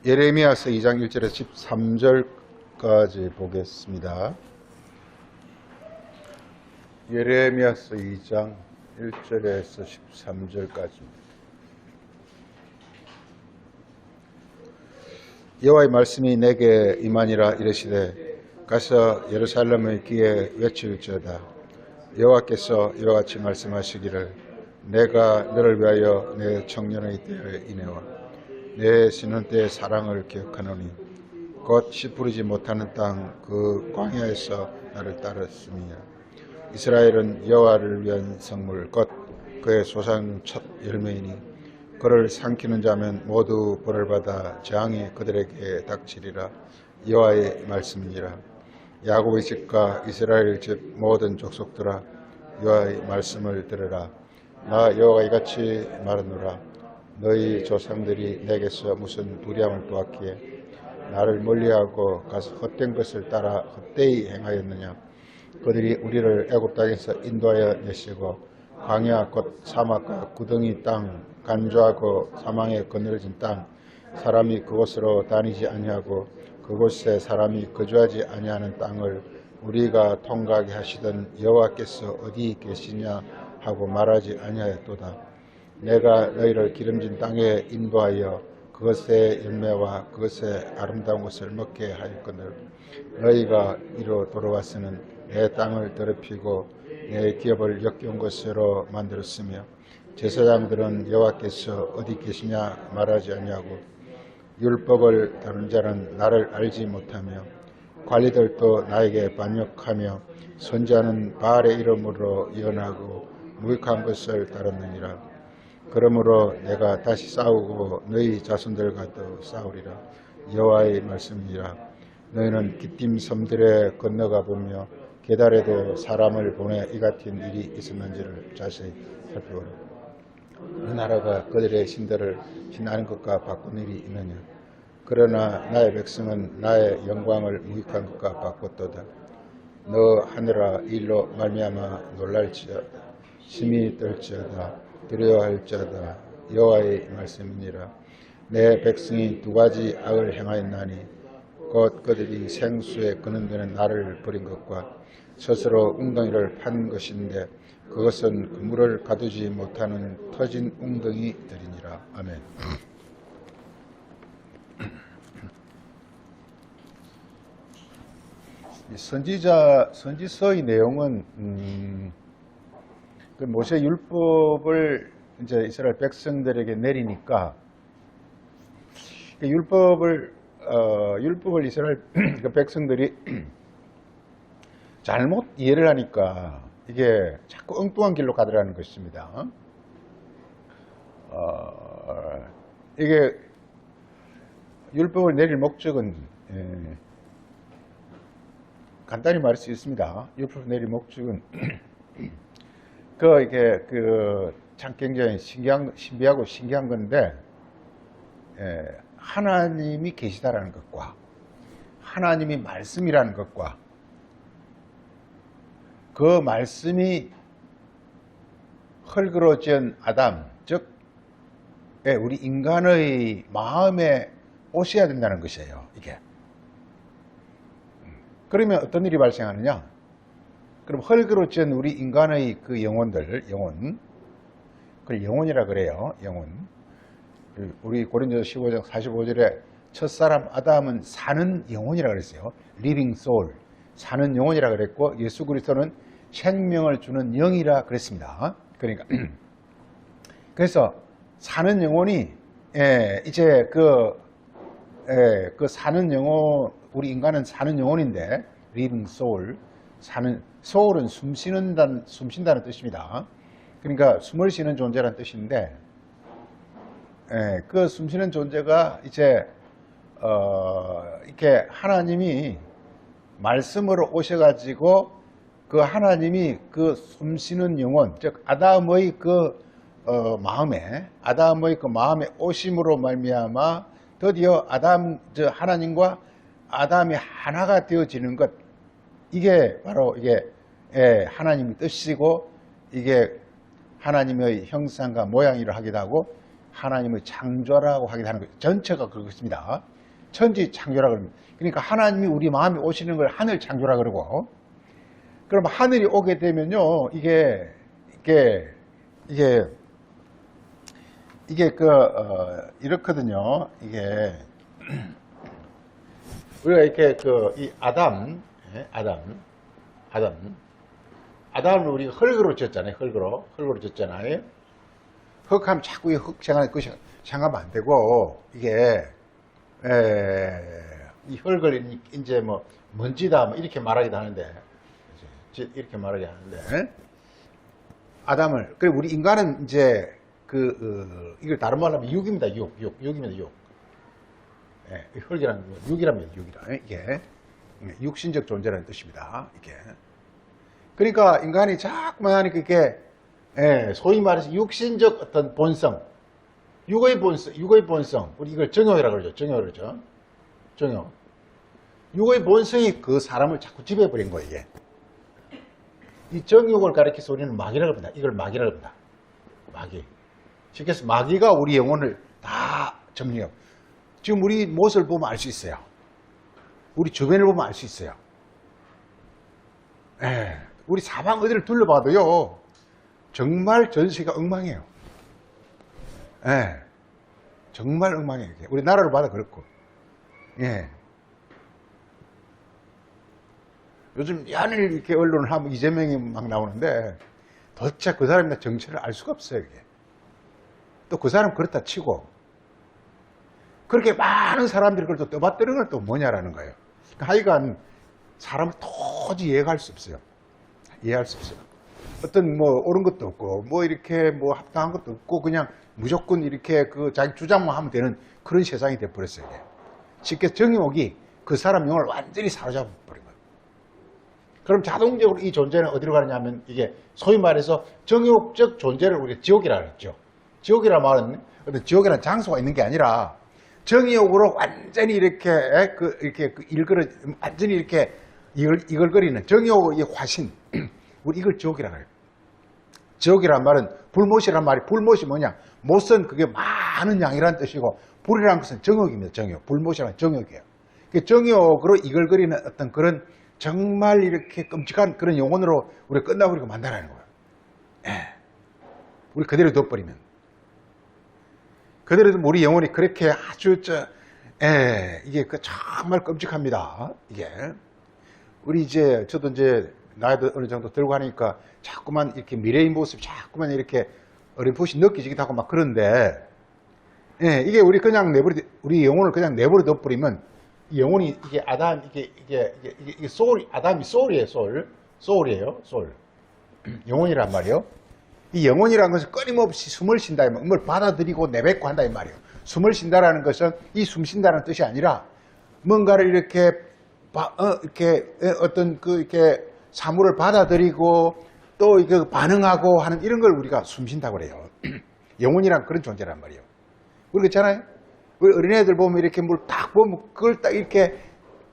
예레미야서 2장 1절에서 13절까지 보겠습니다. 예레미야서 2장 1절에서 13절까지입니다. 여호와의 말씀이 내게 임하니라. 이르시되 가서 예루살렘의 귀에 외칠지어다. 여호와께서 이와 같이 말씀하시기를 내가 너를 위하여 내 청년의 때의 인애와 내 신혼 때의 사랑을 기억하노니 곧 씨 뿌리지 못하는 땅 그 광야에서 나를 따랐음이니라. 이스라엘은 여호와를 위한 성물 곧 그의 소산 첫 열매이니 그를 삼키는 자면 모두 벌을 받아 재앙이 그들에게 닥치리라. 여호와의 말씀이니라. 야곱의 집과 이스라엘 집 모든 족속들아 여호와의 말씀을 들으라. 나 여호와가 이같이 말하노라. 너희 조상들이 내게서 무슨 불의함을 보았기에 나를 멀리하고 가서 헛된 것을 따라 헛되이 행하였느냐. 그들이 우리를 애굽 땅에서 인도하여 내시고 광야 곧 사막과 구덩이 땅 간조하고 사망에 거느려진 땅 사람이 그곳으로 다니지 아니하고 그곳에 사람이 거주하지 아니하는 땅을 우리가 통과하게 하시던 여호와께서 어디 계시냐 하고 말하지 아니하였도다. 내가 너희를 기름진 땅에 인도하여 그것의 열매와 그것의 아름다운 것을 먹게 하였거늘 너희가 이로 돌아와서는 내 땅을 더럽히고 내 기업을 역겨운 것으로 만들었으며 제사장들은 여호와께서 어디 계시냐 말하지 아니하고 율법을 다룬 자는 나를 알지 못하며 관리들도 나에게 반역하며 선지자는 바알의 이름으로 예언하고 무익한 것을 따랐느니라. 그러므로 내가 다시 싸우고 너희 자손들과도 싸우리라. 여호와의 말씀이라. 너희는 기띔 섬들에 건너가 보며 게달에도 사람을 보내 이 같은 일이 있었는지를 자세히 살펴보라. 그 나라가 그들의 신들을 신하는 것과 바꾼 일이 있느냐. 그러나 나의 백성은 나의 영광을 무익한 것과 바꿨도다. 너 하늘아 일로 말미암아 놀랄지어다. 심히 떨지어다. 두려워할지어다. 여호와의 말씀이니라. 내 백성이 두 가지 악을 행하였나니 곧 그들이 생수에 거는데는 나를 버린 것과 스스로 웅덩이를 판 것인데 그것은 그물을 가두지 못하는 터진 웅덩이들이니라. 아멘. 선지서의 내용은 그 모세 율법을 이제 이스라엘 백성들에게 내리니까 그 율법을 이스라엘 그 백성들이 잘못 이해를 하니까 이게 자꾸 엉뚱한 길로 가더라는 것입니다. 이게 율법을 내릴 목적은 간단히 말할 수 있습니다. 율법을 내릴 목적은 이게 참 굉장히 신비하고 신기한 건데 하나님이 계시다라는 것과 하나님이 말씀이라는 것과 그 말씀이 흙으로 지은 아담, 즉 우리 인간의 마음에 오셔야 된다는 것이에요. 이게. 그러면 어떤 일이 발생하느냐? 그럼 흙으로 지은 우리 인간의 그 영혼들, 그걸 영혼이라 그래요. 영혼. 우리 고린도서 15장 45절에 첫사람 아담은 사는 영혼이라 그랬어요. living soul. 사는 영혼이라 그랬고 예수 그리스도는 생명을 주는 영이라 그랬습니다. 그러니까 그래서 사는 영혼이 이제 그 사는 영혼, 우리 인간은 사는 영혼인데 living soul, 사는 soul은 숨쉰다는 뜻입니다. 그러니까 숨을 쉬는 존재라는 뜻인데 그 숨쉬는 존재가 이제 이렇게 하나님이 말씀으로 오셔가지고 그 하나님이 그 숨쉬는 영혼, 즉 아담의 아담의 그 마음에 오심으로 말미암아 드디어 하나님과 아담이 하나가 되어지는 것, 이게 바로 이게 하나님의 뜻이고 이게 하나님의 형상과 모양이라 하기도 하고 하나님의 창조라고 하기도 하는 거예요. 전체가 그렇습니다. 천지 창조라고 합니다. 그러니까 하나님이 우리 마음에 오시는 걸 하늘 창조라 그러고, 그럼 하늘이 오게 되면요, 이게 이렇거든요. 이게 우리가 이렇게 이 아담을 우리가 흙으로 지었잖아요. 흙으로 지었잖아요. 흙하면 자꾸 흙 생각하면 안 되고, 이게 이 흙을 이제 뭐 먼지다 뭐 이렇게 말하기도 하는데, 이렇게 말하기 하는데, 아담을, 그리고 우리 인간은 이제 이걸 다른 말로 하면 육입니다. 육입니다. 육. 예, 흙이라는 건 육이랍니다. 이게 육신적 존재라는 뜻입니다. 이게. 그러니까 인간이 자꾸만 하니까 이게, 소위 말해서 육신적 어떤 본성, 육의 본성, 우리 이걸 정욕이라고 그러죠. 정욕. 육의 본성이 그 사람을 자꾸 지배해버린 거예요, 이게. 이 정욕을 가리켜서 우리는 마귀라고 합니다. 이걸 마귀라고 합니다. 마귀. 쉽게 해서 마귀가 우리 영혼을 다 점령해요. 지금 우리 모습을 보면 알 수 있어요. 우리 주변을 보면 알 수 있어요. 우리 사방 어디를 둘러봐도요, 정말 전세가 엉망이에요. 정말 엉망이에요. 우리 나라로 봐도 그렇고. 요즘 연일 이렇게 언론을 하면 이재명이 막 나오는데, 도대체 그 사람의 정체를 알 수가 없어요, 이게. 또 그 사람 그렇다 치고, 그렇게 많은 사람들이 그걸 또 떠받드는 건 또 뭐냐라는 거예요. 하여간, 사람을 도저히 이해할 수 없어요. 어떤 뭐 옳은 것도 없고, 뭐 이렇게 뭐 합당한 것도 없고, 그냥 무조건 이렇게 자기 주장만 하면 되는 그런 세상이 돼버렸어요, 이게. 쉽게 정욕이 그 사람 영혼을 완전히 사로잡아버린 거예요. 그럼 자동적으로 이 존재는 어디로 가느냐 하면, 이게 소위 말해서 정욕적 존재를 우리가 지옥이라고 했죠. 지옥이라는 말은 어떤 지옥이라는 장소가 있는 게 아니라, 정욕으로 완전히 완전히 이렇게 이글거리는 정욕의 화신, 우리 이걸 지옥이라고 해요. 지옥이란 말은 불못이란 말이, 불못이 뭐냐? 못은 그게 많은 양이라는 뜻이고, 불이라는 것은 정욕입니다. 정욕. 불못이란 정욕이에요. 정욕으로 이글거리는 어떤 그런 정말 이렇게 끔찍한 그런 영혼으로 우리가 끝나버리고 만다라는 거예요. 우리 그대로 둬버리면. 그대로 우리 영혼이 그렇게 아주 이게 정말 끔찍합니다. 이게. 우리 저도 이제 나이도 어느 정도 들고 하니까 자꾸만 이렇게 미래의 모습 자꾸만 이렇게 어렴풋이 느껴지기도 하고 막 그런데, 이게 우리 영혼을 그냥 내버려 둬버리면, 이 영혼이 이게 이게 소울, 아담이 소울이에요, 소울이에요. 영혼이란 말이에요. 이 영혼이라는 것은 끊임없이 숨을 쉰다, 뭘 받아들이고 내뱉고 한다, 이 말이에요. 숨을 쉰다라는 것은 이 숨 쉰다는 뜻이 아니라, 뭔가를 이렇게 어떤 이렇게 사물을 받아들이고 또 이거 반응하고 하는 이런 걸 우리가 숨 쉰다고 그래요. 영혼이란 그런 존재란 말이에요. 우리 그렇잖아요. 우리 어린애들 보면 이렇게 뭘 딱 보면 그걸 딱 이렇게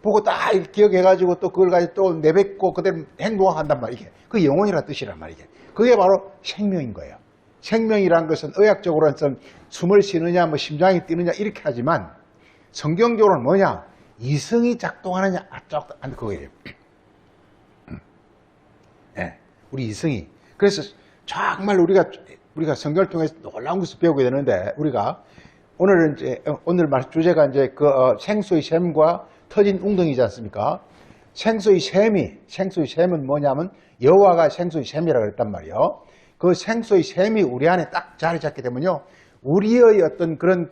보고 딱 기억해가지고 또 그걸 가지고 또 내뱉고 그대로 행동한단 말이에요. 그 영혼이란 뜻이란 말이에요. 그게 바로 생명인 거예요. 생명이란 것은 의학적으로는 숨을 쉬느냐, 뭐 심장이 뛰느냐 이렇게 하지만 성경적으로는 뭐냐? 이성이 작동하느냐, 안 그거예요. 우리 이성이. 그래서 정말 우리가 성경을 통해서 놀라운 것을 배우게 되는데, 우리가 오늘 말 주제가 이제 생수의 샘과 터진 웅덩이지 않습니까? 생수의 샘은 뭐냐면 여호와가 생수의 샘이라고 그랬단 말이에요. 그 생수의 샘이 우리 안에 딱 자리 잡게 되면요, 우리의 어떤 그런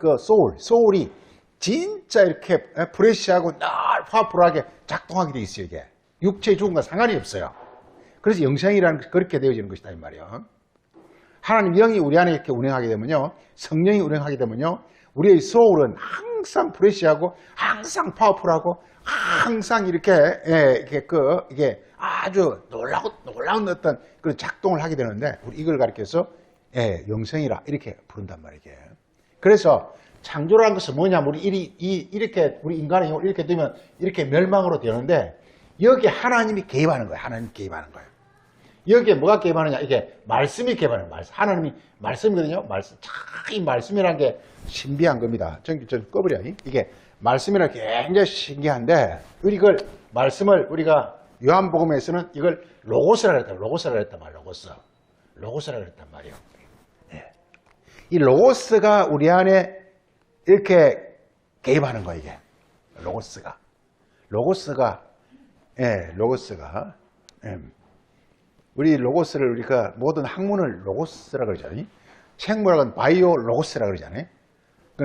소울이 진짜 이렇게 프레시하고 늘 파워풀하게 작동하게 돼 있어요, 이게. 육체의 죽음과 상관이 없어요. 그래서 영생이라는 것이 그렇게 되어지는 것이다, 이 말이에요. 하나님 영이 우리 안에 이렇게 운행하게 되면요, 성령이 운행하게 되면요, 우리의 소울은 항상 프레시하고, 항상 파워풀하고, 항상 이게 아주 놀라운 어떤 그런 작동을 하게 되는데, 우리 이걸 가리켜서, 영생이라 이렇게 부른단 말이에요. 그래서, 창조라는 것은 뭐냐면, 우리 인간의 영을 이렇게 되면, 이렇게 멸망으로 되는데, 여기 하나님이 개입하는 거예요. 여기에 뭐가 개입하느냐? 이게 말씀이 개입하는 말씀. 하나님이 말씀이거든요. 말씀. 참, 이 말씀이라는 게 신비한 겁니다. 좀 꺼버려. 이게 말씀이라는 게 굉장히 신기한데, 이걸, 말씀을 우리가 요한복음에서는 이걸 로고스라 그랬다. 로고스라 그랬단 말이야. 로고스. 로고스라 그랬단 말이에요. 예. 이 로고스가 우리 안에 이렇게 개입하는 거야, 이게. 로고스가. 로고스가, 예, 로고스가. 예. 우리 로고스를 우리가 모든 학문을 로고스라 그러잖아요. 생물학은 바이오 로고스라 그러잖아요.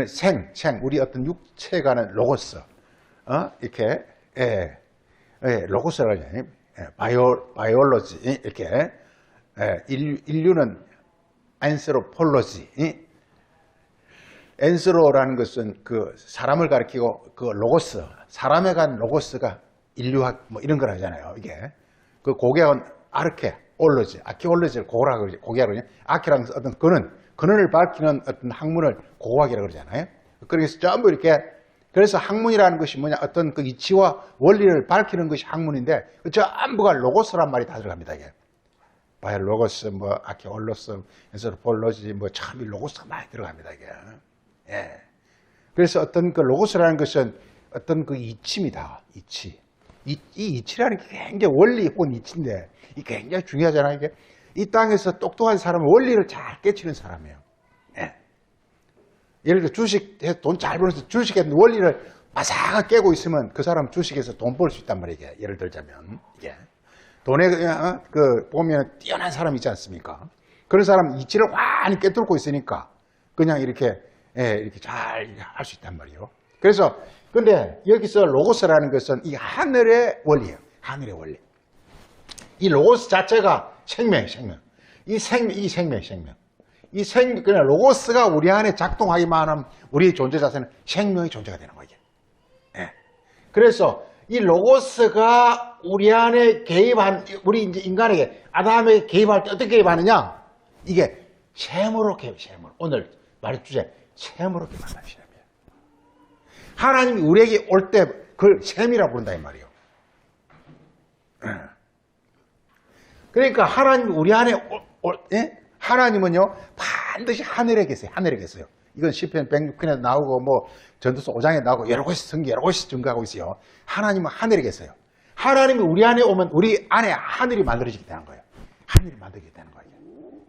생, 우리 어떤 육체가는 로고스. 이렇게, 예, 로고스라 그러잖아요. 예, 바이올로지. 이렇게. 예, 인류는 안스로폴로지. 엔스로라는 것은 그 사람을 가리키고 그 로고스, 사람에 간 로고스가 인류학 뭐 이런 걸 하잖아요. 이게. 그 고개는 아르케올로지, 아키올로지를 고고라고 그러죠. 고고라고 그러죠. 아키라는 어떤 근원을 밝히는 어떤 학문을 고고학이라고 그러잖아요. 그래서 전부 이렇게, 그래서 학문이라는 것이 뭐냐, 어떤 그 이치와 원리를 밝히는 것이 학문인데, 그 전부가 로고스란 말이 다 들어갑니다, 이게. 바이올로고스, 뭐, 아키올로스, 엔스로폴로지, 뭐, 참, 이 로고스가 많이 들어갑니다, 이게. 예. 그래서 어떤 그 로고스라는 것은 어떤 그 이치입니다, 이치. 이 이치라는 게 굉장히 원리 혹은 이치인데, 이게 굉장히 중요하잖아요, 이게. 이 땅에서 똑똑한 사람은 원리를 잘 깨치는 사람이에요. 예. 예를 들어 주식, 돈 잘 벌어서 주식에 원리를 바삭하게 깨고 있으면 그 사람 주식에서 돈 벌 수 있단 말이에요, 이게. 예를 들자면. 이게. 돈에, 보면 뛰어난 사람 있지 않습니까? 그런 사람 이치를 완히 깨뚫고 있으니까 그냥 이렇게, 예, 이렇게 잘 할 수 있단 말이에요. 그래서, 근데 여기서 로고스라는 것은 이 하늘의 원리예요. 하늘의 원리. 이 로고스 자체가 생명. 이 생명. 그냥 로고스가 우리 안에 작동하기만 하면 우리 존재 자체는 생명의 존재가 되는 거예요. 예. 그래서 이 로고스가 우리 안에 개입한, 우리 이제 인간에게, 아담에게 개입할 때 어떻게 개입하느냐? 이게 셈으로 개입, 셈으로. 오늘 말 주제, 셈으로 개입한다는 셈이에요. 하나님이 우리에게 올 때 그걸 셈이라고 부른다, 이 말이에요. 그러니까 하나님이 우리 안에 예? 하나님은요, 반드시 하늘에 계세요. 하늘에 계세요. 이건 시편 106편에도 나오고, 뭐, 전도서 5장에 나오고, 여러 곳이 증거하고 있어요. 하나님은 하늘에 계세요. 하나님이 우리 안에 오면 우리 안에 하늘이 만들어지게 되는 거예요. 하늘이 만들어지게 되는 거예요.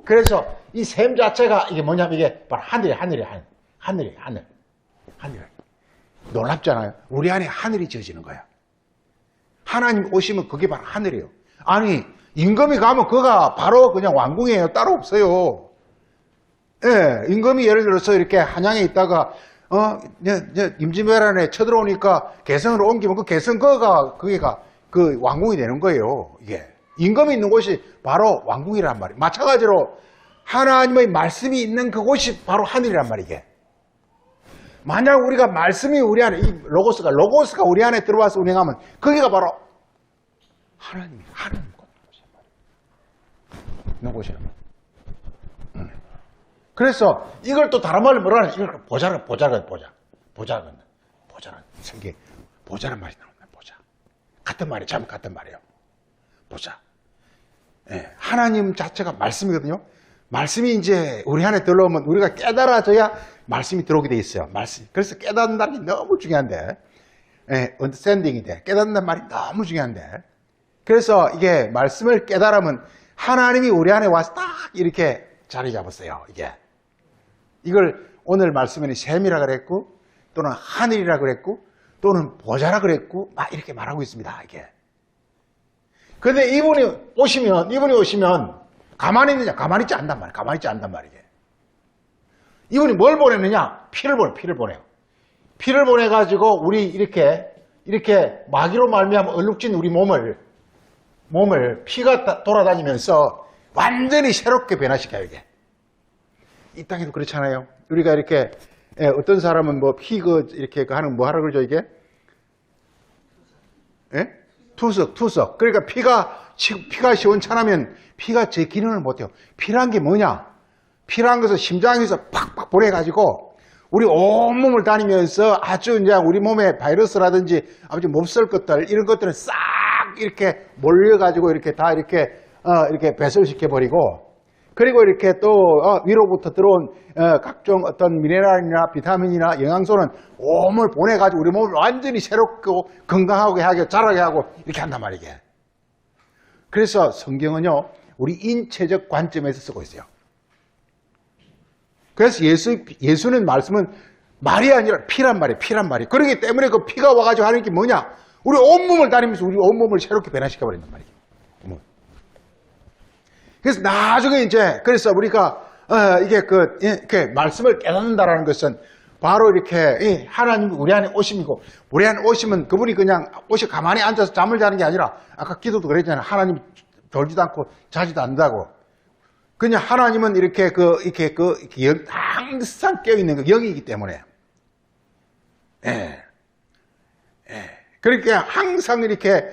그래서 이 셈 자체가 이게 뭐냐면 이게 바로 하늘이에요. 하늘. 놀랍잖아요. 우리 안에 하늘이 지어지는 거야. 하나님 오시면 그게 바로 하늘이에요. 아니, 임금이 가면 그가 바로 그냥 왕궁이에요. 따로 없어요. 예, 임금이 예를 들어서 이렇게 한양에 있다가, 임진왜란에 쳐들어오니까 개성으로 옮기면 그 개성 거기가 그 왕궁이 되는 거예요. 이게. 임금이 있는 곳이 바로 왕궁이란 말이에요. 마찬가지로 하나님의 말씀이 있는 그곳이 바로 하늘이란 말이에요. 만약 우리가 말씀이 우리 안에, 이 로고스가 우리 안에 들어와서 운행하면 거기가 바로 하나님 곳이란 말이에요. 그래서 이걸 또 다른 말로 뭐라 하냐? 이걸 보자는 성경 보자는 말이 나옵니다. 보자. 같은 말이에요. 참 같은 말이에요. 보자. 예, 하나님 자체가 말씀이거든요. 말씀이 이제 우리 안에 들어오면 우리가 깨달아져야 말씀이 들어오게 돼 있어요. 말씀. 그래서 깨닫는다는 게 너무 중요한데, 예, 언더스탠딩이 돼. 깨닫는다는 말이 너무 중요한데, 그래서 이게 말씀을 깨달으면 하나님이 우리 안에 와서 딱 이렇게 자리 잡았어요. 이걸 오늘 말씀에는 셈이라 그랬고, 또는 하늘이라 그랬고, 또는 보좌라 그랬고, 막 이렇게 말하고 있습니다. 이게. 근데 이분이 오시면 가만히 있느냐? 가만히 있지 않단 말이에요. 이분이 뭘 보내느냐? 피를 보내요. 피를 보내가지고 우리 이렇게 마귀로 말미암아 얼룩진 우리 몸을 피가 돌아다니면서 완전히 새롭게 변화시켜요, 이게. 이 땅에도 그렇잖아요. 우리가 이렇게, 어떤 사람은 뭐 이렇게 하는 뭐 하라 그러죠, 이게? 예? 투석. 그러니까 피가 시원찮으면 피가 제 기능을 못해요. 피란 게 뭐냐? 피란 것은 심장에서 팍팍 보내가지고 우리 온몸을 다니면서 아주 이제 우리 몸에 바이러스라든지 아주 몹쓸 것들, 이런 것들은 싹 이렇게 몰려가지고 이렇게 다 이렇게 이렇게 배설시켜버리고, 그리고 이렇게 또 위로부터 들어온 각종 어떤 미네랄이나 비타민이나 영양소는 몸을 보내가지고 우리 몸을 완전히 새롭고 건강하게 하게 자라게 하고 이렇게 한단 말이게. 그래서 성경은요 우리 인체적 관점에서 쓰고 있어요. 그래서 예수는 말씀은 말이 아니라 피란 말이에요. 피란 말이에요. 그렇기 때문에 그 피가 와가지고 하는 게 뭐냐, 우리 온몸을 다니면서 우리 온몸을 새롭게 변화시켜버린단 말이에요. 그래서 나중에 이제, 그래서 우리가, 이렇게 말씀을 깨닫는다라는 것은 바로 이렇게, 하나님 우리 안에 오심이고, 우리 안에 오시면 그분이 그냥 옷이 가만히 앉아서 잠을 자는 게 아니라, 아까 기도도 그랬잖아요. 하나님 돌지도 않고 자지도 않는다고. 그냥 하나님은 이렇게 항상 깨어있는 그 영이기 때문에. 그러니까 항상 이렇게,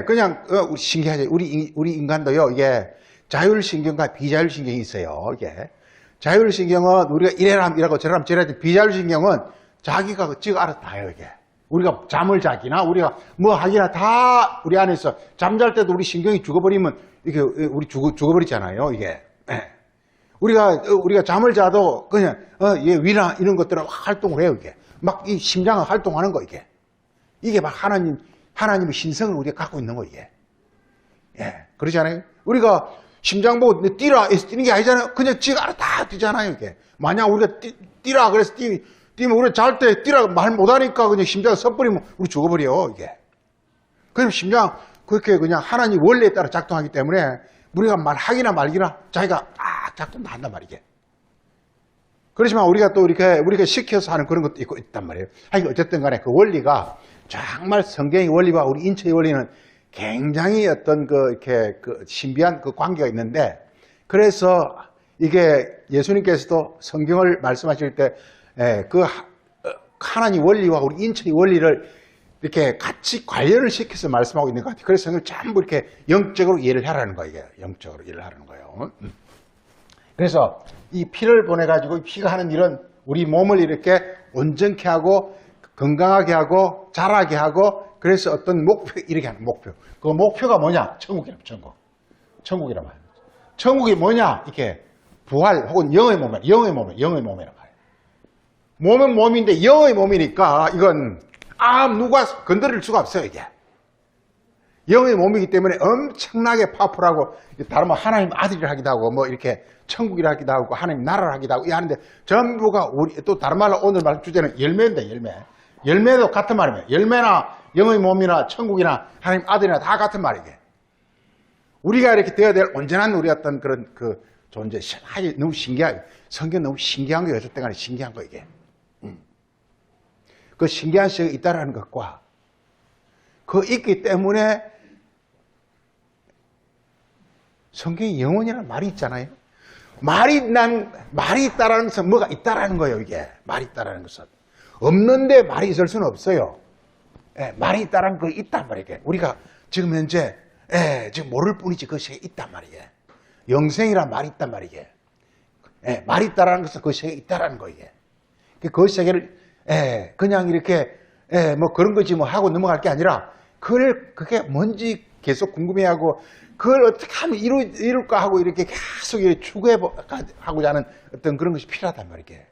그냥, 신기하죠. 우리 인간도요, 이게, 자율신경과 비자율신경이 있어요. 이게 자율신경은 우리가 이래라 하면 이라고 저래라 하면 저래라. 비자율신경은 자기가 지가 알아서 다 해요. 이게 우리가 잠을 자기나 우리가 뭐 하기나 다 우리 안에서, 잠잘 때도 우리 신경이 죽어버리면 이게 우리 죽어버리잖아요. 이게 우리가 잠을 자도 그냥 위나 이런 것들은 활동을 해요. 이게 막 이 심장은 활동하는 거. 이게 막 하나님의 신성을 우리가 갖고 있는 거. 이게 그러지 않아요? 우리가 심장 보고 뛰라 해서 뛰는 게 아니잖아요. 그냥 지가 알아 다 뛰잖아요. 이게 만약 우리가 뛰라 그래서 뛰면 우리가 잘 때 뛰라 말 못하니까 그냥 심장이 섣버리면 우리 죽어버려. 이게 그럼 심장 그렇게 그냥 하나님 원리에 따라 작동하기 때문에 우리가 말하기나 말기나 자기가 작동 다 한단 말이게. 그렇지만 우리가 또 우리가 시켜서 하는 그런 것도 있단 말이에요. 하여튼 어쨌든 간에 그 원리가 정말 성경의 원리와 우리 인체의 원리는 굉장히 어떤 이렇게 신비한 그 관계가 있는데, 그래서 이게 예수님께서도 성경을 말씀하실 때, 하나님 원리와 우리 인체의 원리를 이렇게 같이 관련을 시켜서 말씀하고 있는 것 같아요. 그래서 성경을 전부 이렇게 영적으로 이해를 하라는 거예요. 이게 영적으로 이해를 하라는 거예요. 그래서 이 피를 보내가지고 이 피가 하는 일은 우리 몸을 이렇게 온전케 하고 건강하게 하고 자라게 하고, 그래서 어떤 목표, 이렇게 하는 목표. 그 목표가 뭐냐? 천국이란 천국. 천국이란 말이에요. 천국이 뭐냐? 이렇게 부활 혹은 영의 몸이란 말이에요. 몸은 몸인데 영의 몸이니까 이건 누가 건드릴 수가 없어요, 이게. 영의 몸이기 때문에 엄청나게 파워풀하고, 다른 말 하나님 아들이라 하기도 하고, 뭐 이렇게 천국이라 하기도 하고, 하나님 나라라 하기도 하고, 하는데 전부가 또 다른 말로 오늘 말 주제는 열매인데, 열매. 열매도 같은 말이에요. 열매나 영의 몸이나 천국이나 하나님 아들이나 다 같은 말이게. 우리가 이렇게 되어야 될 온전한 우리 어떤 그런 존재. 너무 신기하게. 성경 너무 신기한 거예요. 어쨌든 간에 신기한 거, 이게. 그 신기한 시가 있다라는 것과 있기 때문에 성경에 영혼이라는 말이 있잖아요. 말이 있다라는 것은 뭐가 있다라는 거예요, 이게. 말이 있다라는 것은. 없는데 말이 있을 수는 없어요. 말이 있다라는 거 있단 말이에요. 우리가 지금 현재 지금 모를 뿐이지 그 세계에 있단 말이에요. 영생이란 말이 있단 말이에요. 말이 있다라는 것은 그 세계에 있다라는 거예요. 그 세계를 그냥 이렇게 뭐 그런 거지 뭐 하고 넘어갈 게 아니라 그게 뭔지 계속 궁금해하고 그걸 어떻게 하면 이룰까 하고 이렇게 계속 이렇게 추구하고자 하는 어떤 그런 것이 필요하단 말이에요.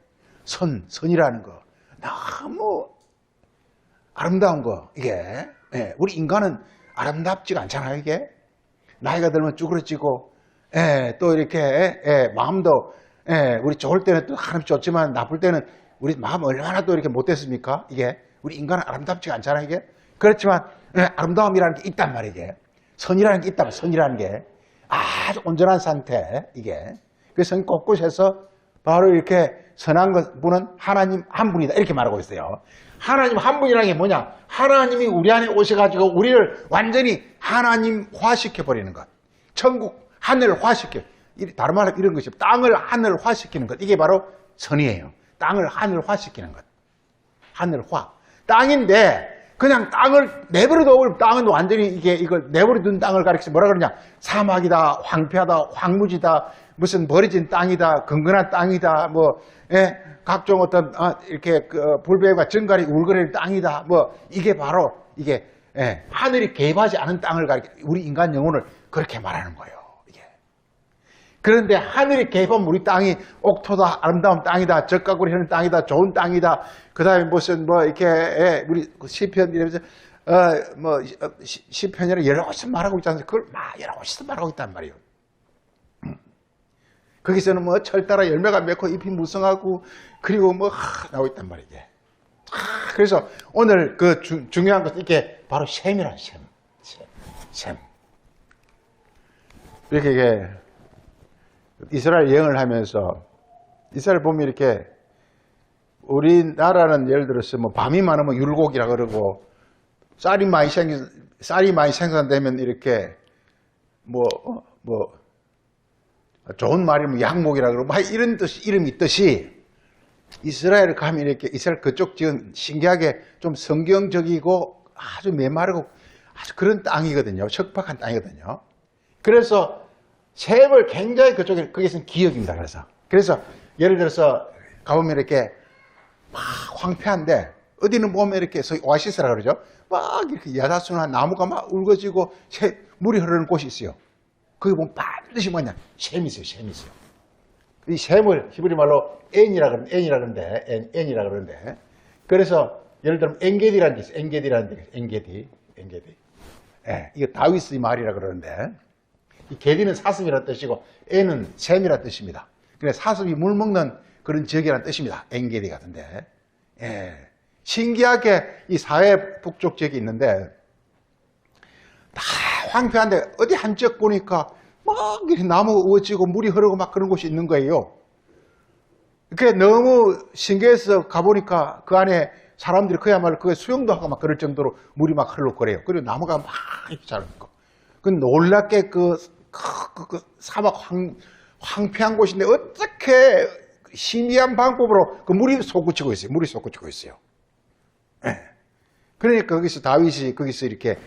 선이라는 거. 너무 아름다운 거, 이게. 우리 인간은 아름답지가 않잖아요, 이게. 나이가 들면 쭈그러지고, 또 이렇게, 마음도, 우리 좋을 때는 또 하나님 좋지만 나쁠 때는 우리 마음 얼마나 또 이렇게 못됐습니까? 이게. 우리 인간은 아름답지가 않잖아요, 이게. 그렇지만, 아름다움이라는 게 있단 말이에요, 이게. 선이라는 게 있단 말이에요, 선이라는 게. 아주 온전한 상태, 이게. 그래서 곳곳에서 바로 이렇게 선한 분은 하나님 한 분이다. 이렇게 말하고 있어요. 하나님 한 분이라는 게 뭐냐? 하나님이 우리 안에 오셔가지고 우리를 완전히 하나님화시켜버리는 것. 천국, 하늘화시켜. 다른 말로 이런 것이 땅을 하늘화시키는 것. 이게 바로 선이에요. 땅을 하늘화시키는 것. 하늘화. 땅인데 그냥 땅을 내버려둬. 땅은 완전히 이걸 내버려둔 땅을 가리켜서 뭐라 그러냐? 사막이다, 황폐하다, 황무지다, 무슨 버려진 땅이다, 건건한 땅이다, 각종 어떤, 이렇게, 불배와 정갈이 울거리는 땅이다, 이게 바로, 하늘이 개입하지 않은 땅을 가리켜, 우리 인간 영혼을 그렇게 말하는 거예요. 그런데 하늘이 개입하면 우리 땅이 옥토다, 아름다운 땅이다, 적각으로 하는 땅이다, 좋은 땅이다. 그 다음에 무슨 뭐 이렇게 우리 시편 이러면서 시편이라 여러 곳에서 말하고 있지 않습니까? 그걸 막 여러 곳에서 말하고 있단 말이에요. 거기서는 뭐 철따라 열매가 맺고 잎이 무성하고 그리고 뭐 나오고 있단 말이지. 그래서 오늘 그 중요한 것은 이게 바로 셈이란 셈. 이렇게 이스라엘 여행을 하면서 이스라엘 보면 이렇게 우리나라는 예를 들어서 뭐 밤이 많으면 율곡이라 그러고 쌀이 많이 생산되면 이렇게 좋은 말이면 양목이라 그러고 막 이런 뜻 이름이 있듯이 이스라엘 가면 이렇게 이스라엘 그쪽 지은 신기하게 좀 성경적이고 아주 메마르고 아주 그런 땅이거든요. 척박한 땅이거든요. 그래서 셈을 굉장히 그쪽에 거기서는 기억입니다. 그래서 예를 들어서 가보면 이렇게 막 황폐한데 어디는 보면 이렇게 소위 오아시스라 그러죠. 막 이렇게 야자수나 나무가 막 울거지고 물이 흐르는 곳이 있어요. 거기 보면 반드시 뭐냐 셈이 있어요. 이 셈을 히브리 말로 N이라 그러는데 그래서 예를 들면 엔게디라는 게 있어요. 엔게디. 예, 이거 다윗의 말이라 그러는데 이 게디는 사슴이라는 뜻이고 N은 셈이라는 뜻입니다. 그래서 사슴이 물 먹는 그런 지역이라는 뜻입니다. 엔게디 같은데. 예. 신기하게 이 사회 북쪽 지역이 있는데 다 황폐한데 어디 한쪽 보니까 막 이렇게 나무 우거지고 물이 흐르고 막 그런 곳이 있는 거예요. 그게 너무 신기해서 가보니까 그 안에 사람들이 그야말로 그게 수영도 하고 막 그럴 정도로 물이 막 흘러거려요. 그리고 나무가 막 이렇게 자라고. 그 놀랍게 그 사막 황폐한 곳인데 어떻게 신비한 방법으로 그 물이 솟구치고 있어요. 예. 그러니까 거기서 다윗이 거기서 이렇게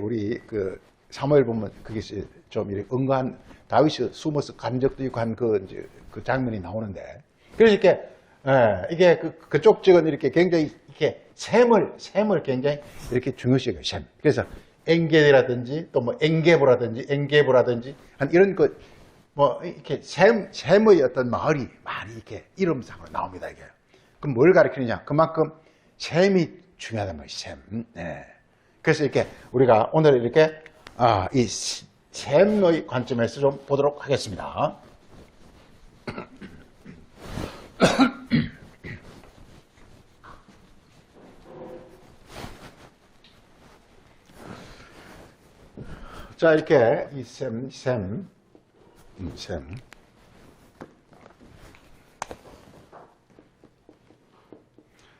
우리 그 사무엘 보면 거기서 좀 이렇게 은거한 다윗이 숨어서 간 적도 있고 한 그 장면이 나오는데 그러니까 이게 그쪽 지역은 이렇게 굉장히 이렇게 셈을 굉장히 이렇게 중요시해요. 셈. 그래서 엔게라든지 또 뭐 엔게보라든지 한 이런 이렇게 셈의 어떤 마을이 많이 이렇게 이름상으로 나옵니다. 이게. 그럼 뭘 가리키느냐? 그만큼 셈이 중요하단 말이에요. 셈. 네. 그래서 이렇게 우리가 오늘 이렇게 이 셈의 관점에서 좀 보도록 하겠습니다. 자, 이렇게 이 셈.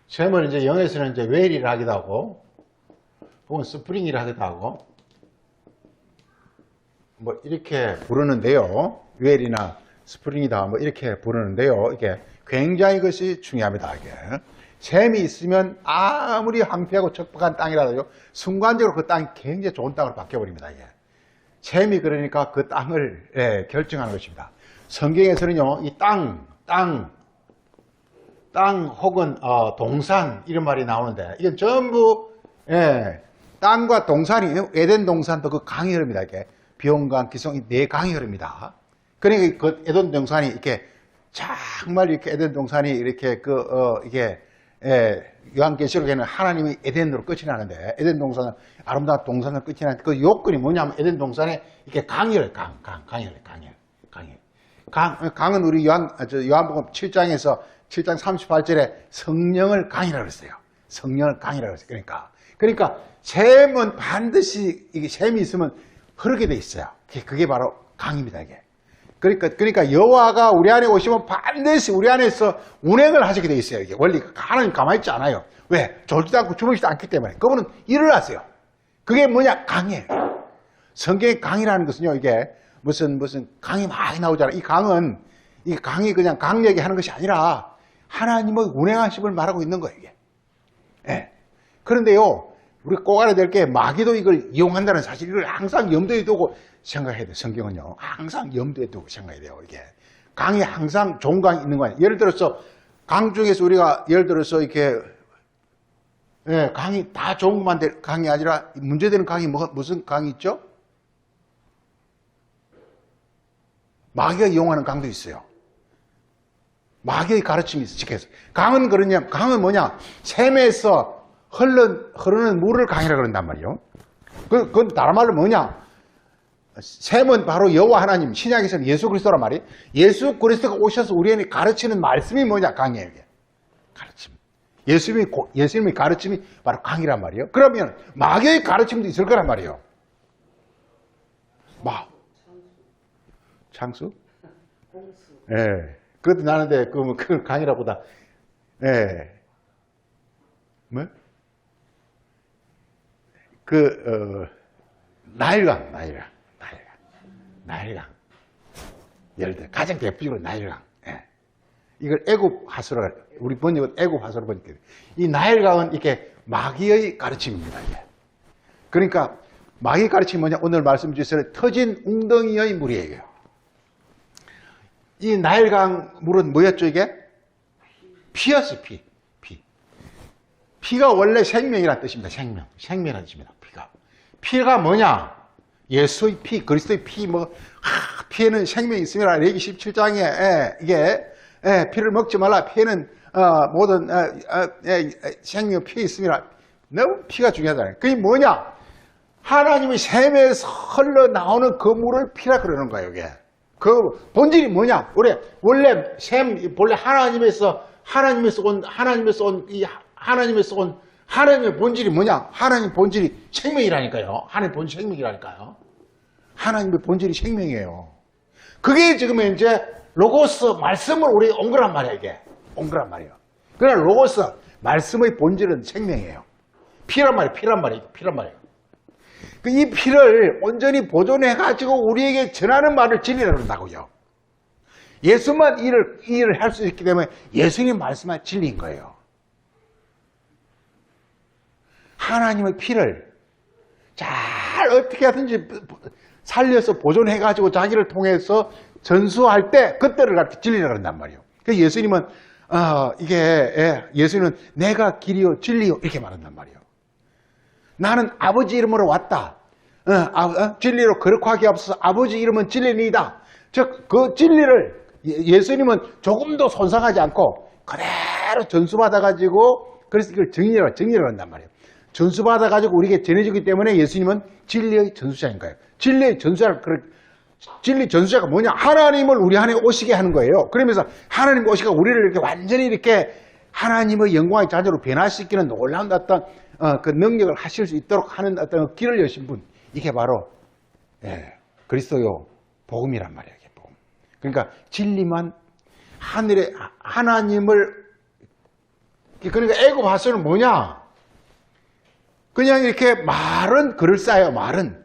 셈을 이제 영어에서는 이제 웰이라 하기도 하고, 혹은 스프링이라 하기도 하고, 뭐 이렇게 부르는데요. 웰이나 스프링이다 뭐 이렇게 부르는데요. 이게 굉장히 이것이 중요합니다. 이게 셈이 있으면 아무리 황폐하고 척박한 땅이라도 순간적으로 그 땅이 굉장히 좋은 땅으로 바뀌어버립니다. 이게 셈이 그러니까 그 땅을 결정하는 것입니다. 성경에서는요, 이 땅 혹은 동산 이런 말이 나오는데 이건 전부 땅과 동산이 에덴 동산도 그 강이 흐릅니다. 이게 비온강, 기송이 네 강이 흐릅니다. 그러니까 그 에덴 동산이 이렇게 정말 이렇게 에덴 동산이 이렇게 이게 요한계시록에는 하나님이 에덴으로 끝이 나는데 에덴 동산은 아름다운 동산으로 끝이 나는데 그 요건이 뭐냐면 에덴 동산에 이렇게 강이 흘러요. 강은 우리 요한복음 7장에서 7장 38절에 성령을 강이라고 했어요. 성령을 강이라고 했어요. 그러니까 셈은 반드시 이게 셈이 있으면 흐르게 돼 있어요. 그게 바로 강입니다. 이게. 그러니까 여호와가 우리 안에 오시면 반드시 우리 안에서 운행을 하시게 돼 있어요. 이게 원리가 하나님 가만히 있지 않아요. 왜? 졸지도 않고 주무시지도 않기 때문에. 그분은 일을 하세요. 그게 뭐냐? 강이에요. 성경의 강이라는 것은요, 이게 무슨 강이 많이 나오잖아요. 이 강이 그냥 강 얘기하는 것이 아니라 하나님의 운행하심을 말하고 있는 거예요. 이게. 예. 그런데요, 우리 꼭 알아야 될 게 마귀도 이걸 이용한다는 사실, 이걸 항상 염두에 두고 생각해야 돼요. 성경은요. 항상 염두에 두고 생각해야 돼요. 이게. 강이 항상 좋은 강이 있는 거예요. 예를 들어서 강 중에서 우리가 예를 들어서 이렇게 강이 다 좋은 것만 될 강이 아니라 문제되는 강이 무슨 강이 있죠? 마귀가 이용하는 강도 있어요. 마귀의 가르침이 있어, 지켜서. 강은 그러냐, 강은 뭐냐? 샘에서 흐르는 물을 강이라 그런단 말이에요. 그건 다른 말로 뭐냐? 샘은 바로 여호와 하나님, 신약에서는 예수 그리스도란 말이에요. 예수 그리스도가 오셔서 우리에게 가르치는 말씀이 뭐냐? 강이에요, 이게. 가르침. 예수님의 가르침이 바로 강이란 말이에요. 그러면 마귀의 가르침도 있을 거란 말이에요. 창수? 예. 그것도 나는데, 그걸 강이라고 보다. 예. 뭐? 나일강. 예를 들어, 가장 대표적으로 나일강. 예. 이걸 애굽 하수라, 우리 번역은 애굽 하수로 번역해요. 이 나일강은 이렇게 마귀의 가르침입니다, 이게. 그러니까, 마귀의 가르침이 뭐냐? 오늘 말씀 주신 터진 웅덩이의 물이에요. 이 나일강 물은 뭐였죠, 이게? 피였어요, 피. 피가 원래 생명이라는 뜻입니다, 생명이라는 뜻입니다, 피가. 피가 뭐냐? 예수의 피, 그리스도의 피, 피에는 생명이 있습니다. 레기 17장에, 피를 먹지 말라. 피에는, 모든, 생명, 피 있습니다. 너무 피가 중요하잖아요. 그게 뭐냐? 하나님의 샘에서 흘러나오는 그 물을 피라 그러는 거예요, 이게. 그 본질이 뭐냐? 원래 하나님에서 온 하나님의 본질이 뭐냐? 하나님 본질이 생명이라니까요. 하나님 본질이 생명이라니까요. 하나님의 본질이 생명이에요. 그게 지금 이제 로고스 말씀을 우리 온 거란 말이야, 이게. 온 거란 말이에요. 그러나 로고스 말씀의 본질은 생명이에요. 피란 말이에요. 이 피를 온전히 보존해가지고 우리에게 전하는 말을 진리라고 그런다고요. 예수만 이 일을 할 수 있기 때문에 예수님 말씀만 진리인 거예요. 하나님의 피를 잘 어떻게 하든지 살려서 보존해가지고 자기를 통해서 전수할 때 그때를 갖다 진리라고 그런단 말이에요. 그래서 예수님은 예수님은 내가 길이요 진리요 이렇게 말한단 말이에요. 나는 아버지 이름으로 왔다. 진리로 거룩하게 앞서서 아버지 이름은 진리니이다. 즉 그 진리를 예수님은 조금도 손상하지 않고 그대로 전수받아가지고 그래서 이걸 정리를 한단 말이에요. 전수받아가지고 우리에게 전해주기 때문에 예수님은 진리의 전수자인 거예요. 진리 전수자가 뭐냐? 하나님을 우리 안에 오시게 하는 거예요. 그러면서 하나님 오시가 우리를 이렇게 완전히 이렇게 하나님의 영광의 자녀로 변화시키는 놀라운 어떤 그 능력을 하실 수 있도록 하는 어떤 길을 여신 분. 이게 바로 그리스도요 복음이란 말이에요. 이게 복음. 그러니까 진리만 하늘에 하나님을 그러니까 애굽 하수는 뭐냐? 그냥 이렇게 말은 그럴싸해요. 말은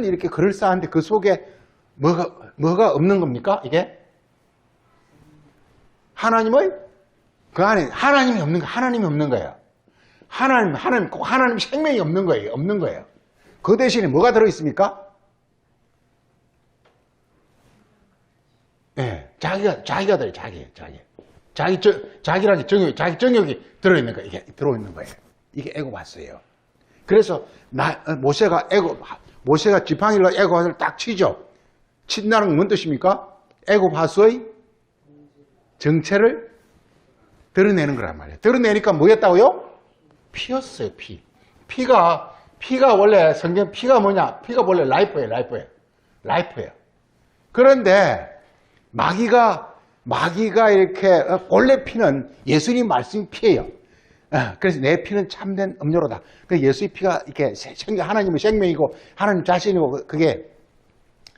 이렇게 그럴싸한데 그 속에 뭐가 없는 겁니까? 이게 하나님의 그 안에 하나님이 없는 거예요. 하나님 생명이 없는 거예요. 그 대신에 뭐가 들어 있습니까? 자기가 들어요. 자기라는 자기 정욕이 들어 있는 거예요. 이게 들어 있는 거예요. 이게 애굽 하수예요. 그래서 모세가 지팡이로 애굽 하수를 딱 치죠. 친다는 건 뭔 뜻입니까? 애굽 하수의 정체를 드러내는 거란 말이에요. 드러내니까 뭐였다고요? 피였어요, 피. 피가 원래 성경 피가 뭐냐? 피가 원래 라이프예요. 그런데 마귀가 이렇게 원래 피는 예수님 말씀이 피예요. 그래서 내 피는 참된 음료로다. 예수의 피가 이렇게 하나님의 생명이고 하나님 자신이고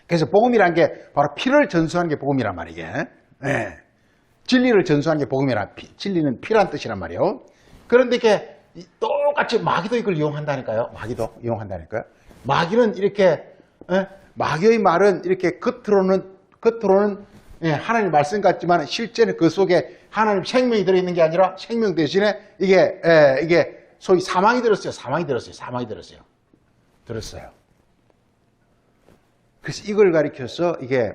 그래서 복음이란 게 바로 피를 전수하는 게 복음이란 말이에요. 진리를 전수하는 게 복음이란 진리는 피란 뜻이란 말이에요. 그런데 이렇게 똑같이 마귀도 이걸 이용한다니까요. 마귀는 이렇게 마귀의 말은 이렇게 겉으로는 하나님 말씀 같지만 실제는 그 속에 하나님 생명이 들어있는 게 아니라 생명 대신에 이게 소위 사망이 들었어요. 그래서 이걸 가리켜서 이게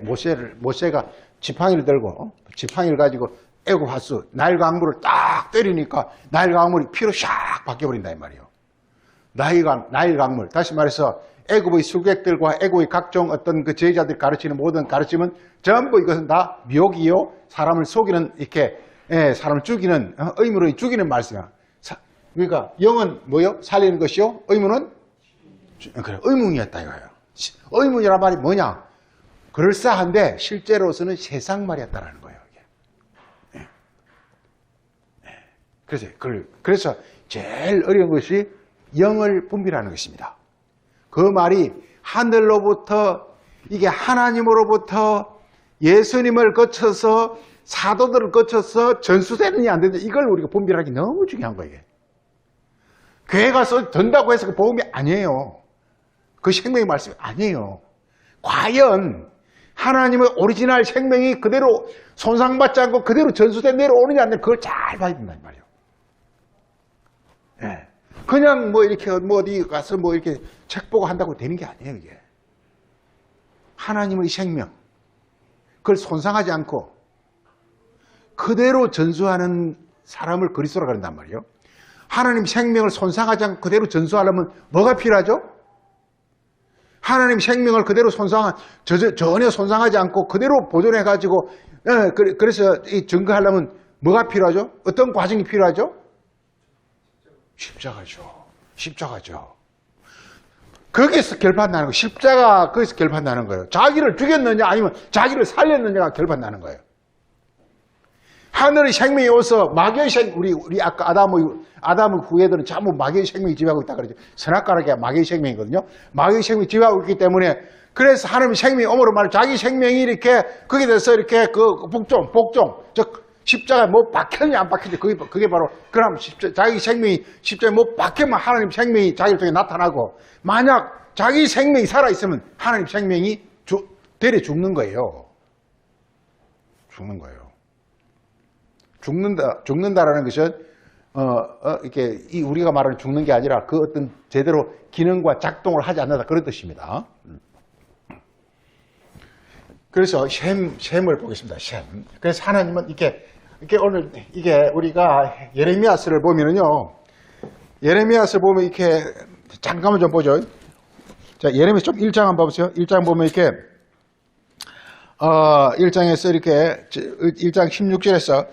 모세가 지팡이를 들고 지팡이를 가지고 애굽 하수 나일 강물을 딱 때리니까 나일 강물이 피로 샥 바뀌어버린다 이 말이에요. 나일 강물 다시 말해서 애굽의 술객들과 애굽의 각종 어떤 그 제자들이 가르치는 모든 가르침은 전부 이것은 다 미혹이요. 사람을 속이는, 이렇게, 사람을 죽이는, 의무로 죽이는 말씀이야. 그러니까 영은 뭐요? 살리는 것이요. 의무는? 그래, 의문이었다 이거예요. 의문이란 말이 뭐냐? 그럴싸한데 실제로서는 세상 말이었다라는 거예요. 이게. 그래서 제일 어려운 것이 영을 분별하는 것입니다. 그 말이 하늘로부터, 이게 하나님으로부터 예수님을 거쳐서 사도들을 거쳐서 전수되느냐 안 되느냐, 이걸 우리가 분별하기 너무 중요한 거예요. 교회 가서 된다고 해서 그 복음이 아니에요. 그 생명의 말씀이 아니에요. 과연 하나님의 오리지널 생명이 그대로 손상받지 않고 그대로 전수돼 내려오느냐 안 되느냐, 그걸 잘 봐야 된단 말이에요. 예. 그냥 뭐 이렇게 뭐 어디 가서 뭐 이렇게 책 보고 한다고 되는 게 아니에요, 이게. 하나님의 생명, 그걸 손상하지 않고 그대로 전수하는 사람을 그리스도라 그런단 말이에요. 하나님 생명을 손상하지 않고 그대로 전수하려면 뭐가 필요하죠? 하나님 생명을 그대로 전혀 손상하지 않고 그대로 보존해가지고, 그래서 이 증거하려면 뭐가 필요하죠? 어떤 과정이 필요하죠? 십자가죠. 거기서 결판 나는 거예요. 십자가, 거기서 결판 나는 거예요. 자기를 죽였느냐 아니면 자기를 살렸느냐가 결판 나는 거예요. 하늘의 생명이 오서 마귀의 우리 아까 아담의 후예들은 전부 마귀의 생명이 지배하고 있다 그러죠. 선악과락이 마귀의 생명이거든요. 마귀의 생명이 지배하고 있기 때문에, 그래서 하나님의 생명이 오므로 말해 자기 생명이 이렇게 거기에 대해서 이렇게 그 복종, 즉 십자가에 못 박혔냐 안 박혔냐, 그게 바로, 그럼 자기 생명이 십자가에 못 박히면 하나님 생명이 자기를 통해 나타나고, 만약 자기 생명이 살아있으면 하나님 생명이 되려 죽는 거예요. 죽는다라는 것은, 이렇게, 우리가 말하는 죽는 게 아니라 그 어떤 제대로 기능과 작동을 하지 않는다, 그런 뜻입니다. 그래서 셈을 보겠습니다. 셈. 그래서 하나님은 이렇게 오늘, 이게 우리가 예레미야서를 보면은요, 예레미야서 보면 이렇게, 잠깐만 좀 보죠. 자, 예레미야 좀 1장 한번 봐보세요. 1장 보면 이렇게, 1장에서 이렇게, 1장 16절에서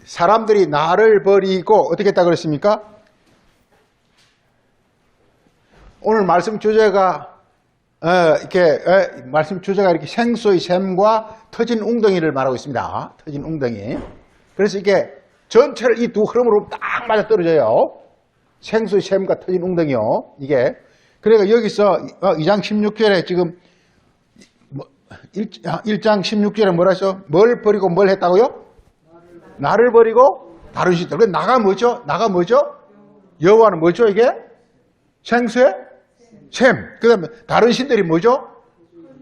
사람들이 나를 버리고 어떻게 했다 그랬습니까? 오늘 말씀 주제가 이렇게 생수의 샘과 터진 웅덩이를 말하고 있습니다. 터진 웅덩이. 그래서 이게 전체를 이 두 흐름으로 딱 맞아 떨어져요. 생수의 샘과 터진 웅덩이요. 이게. 그러니까 여기서 2장 16절에 지금 1장 16절에 뭐라 했어? 뭘 버리고 뭘 했다고요? 나를 버리고 다른 신들. 그래, 나가 뭐죠? 여호와는 뭐죠, 이게? 생수의 샘. 그 다음에 다른 신들이 뭐죠?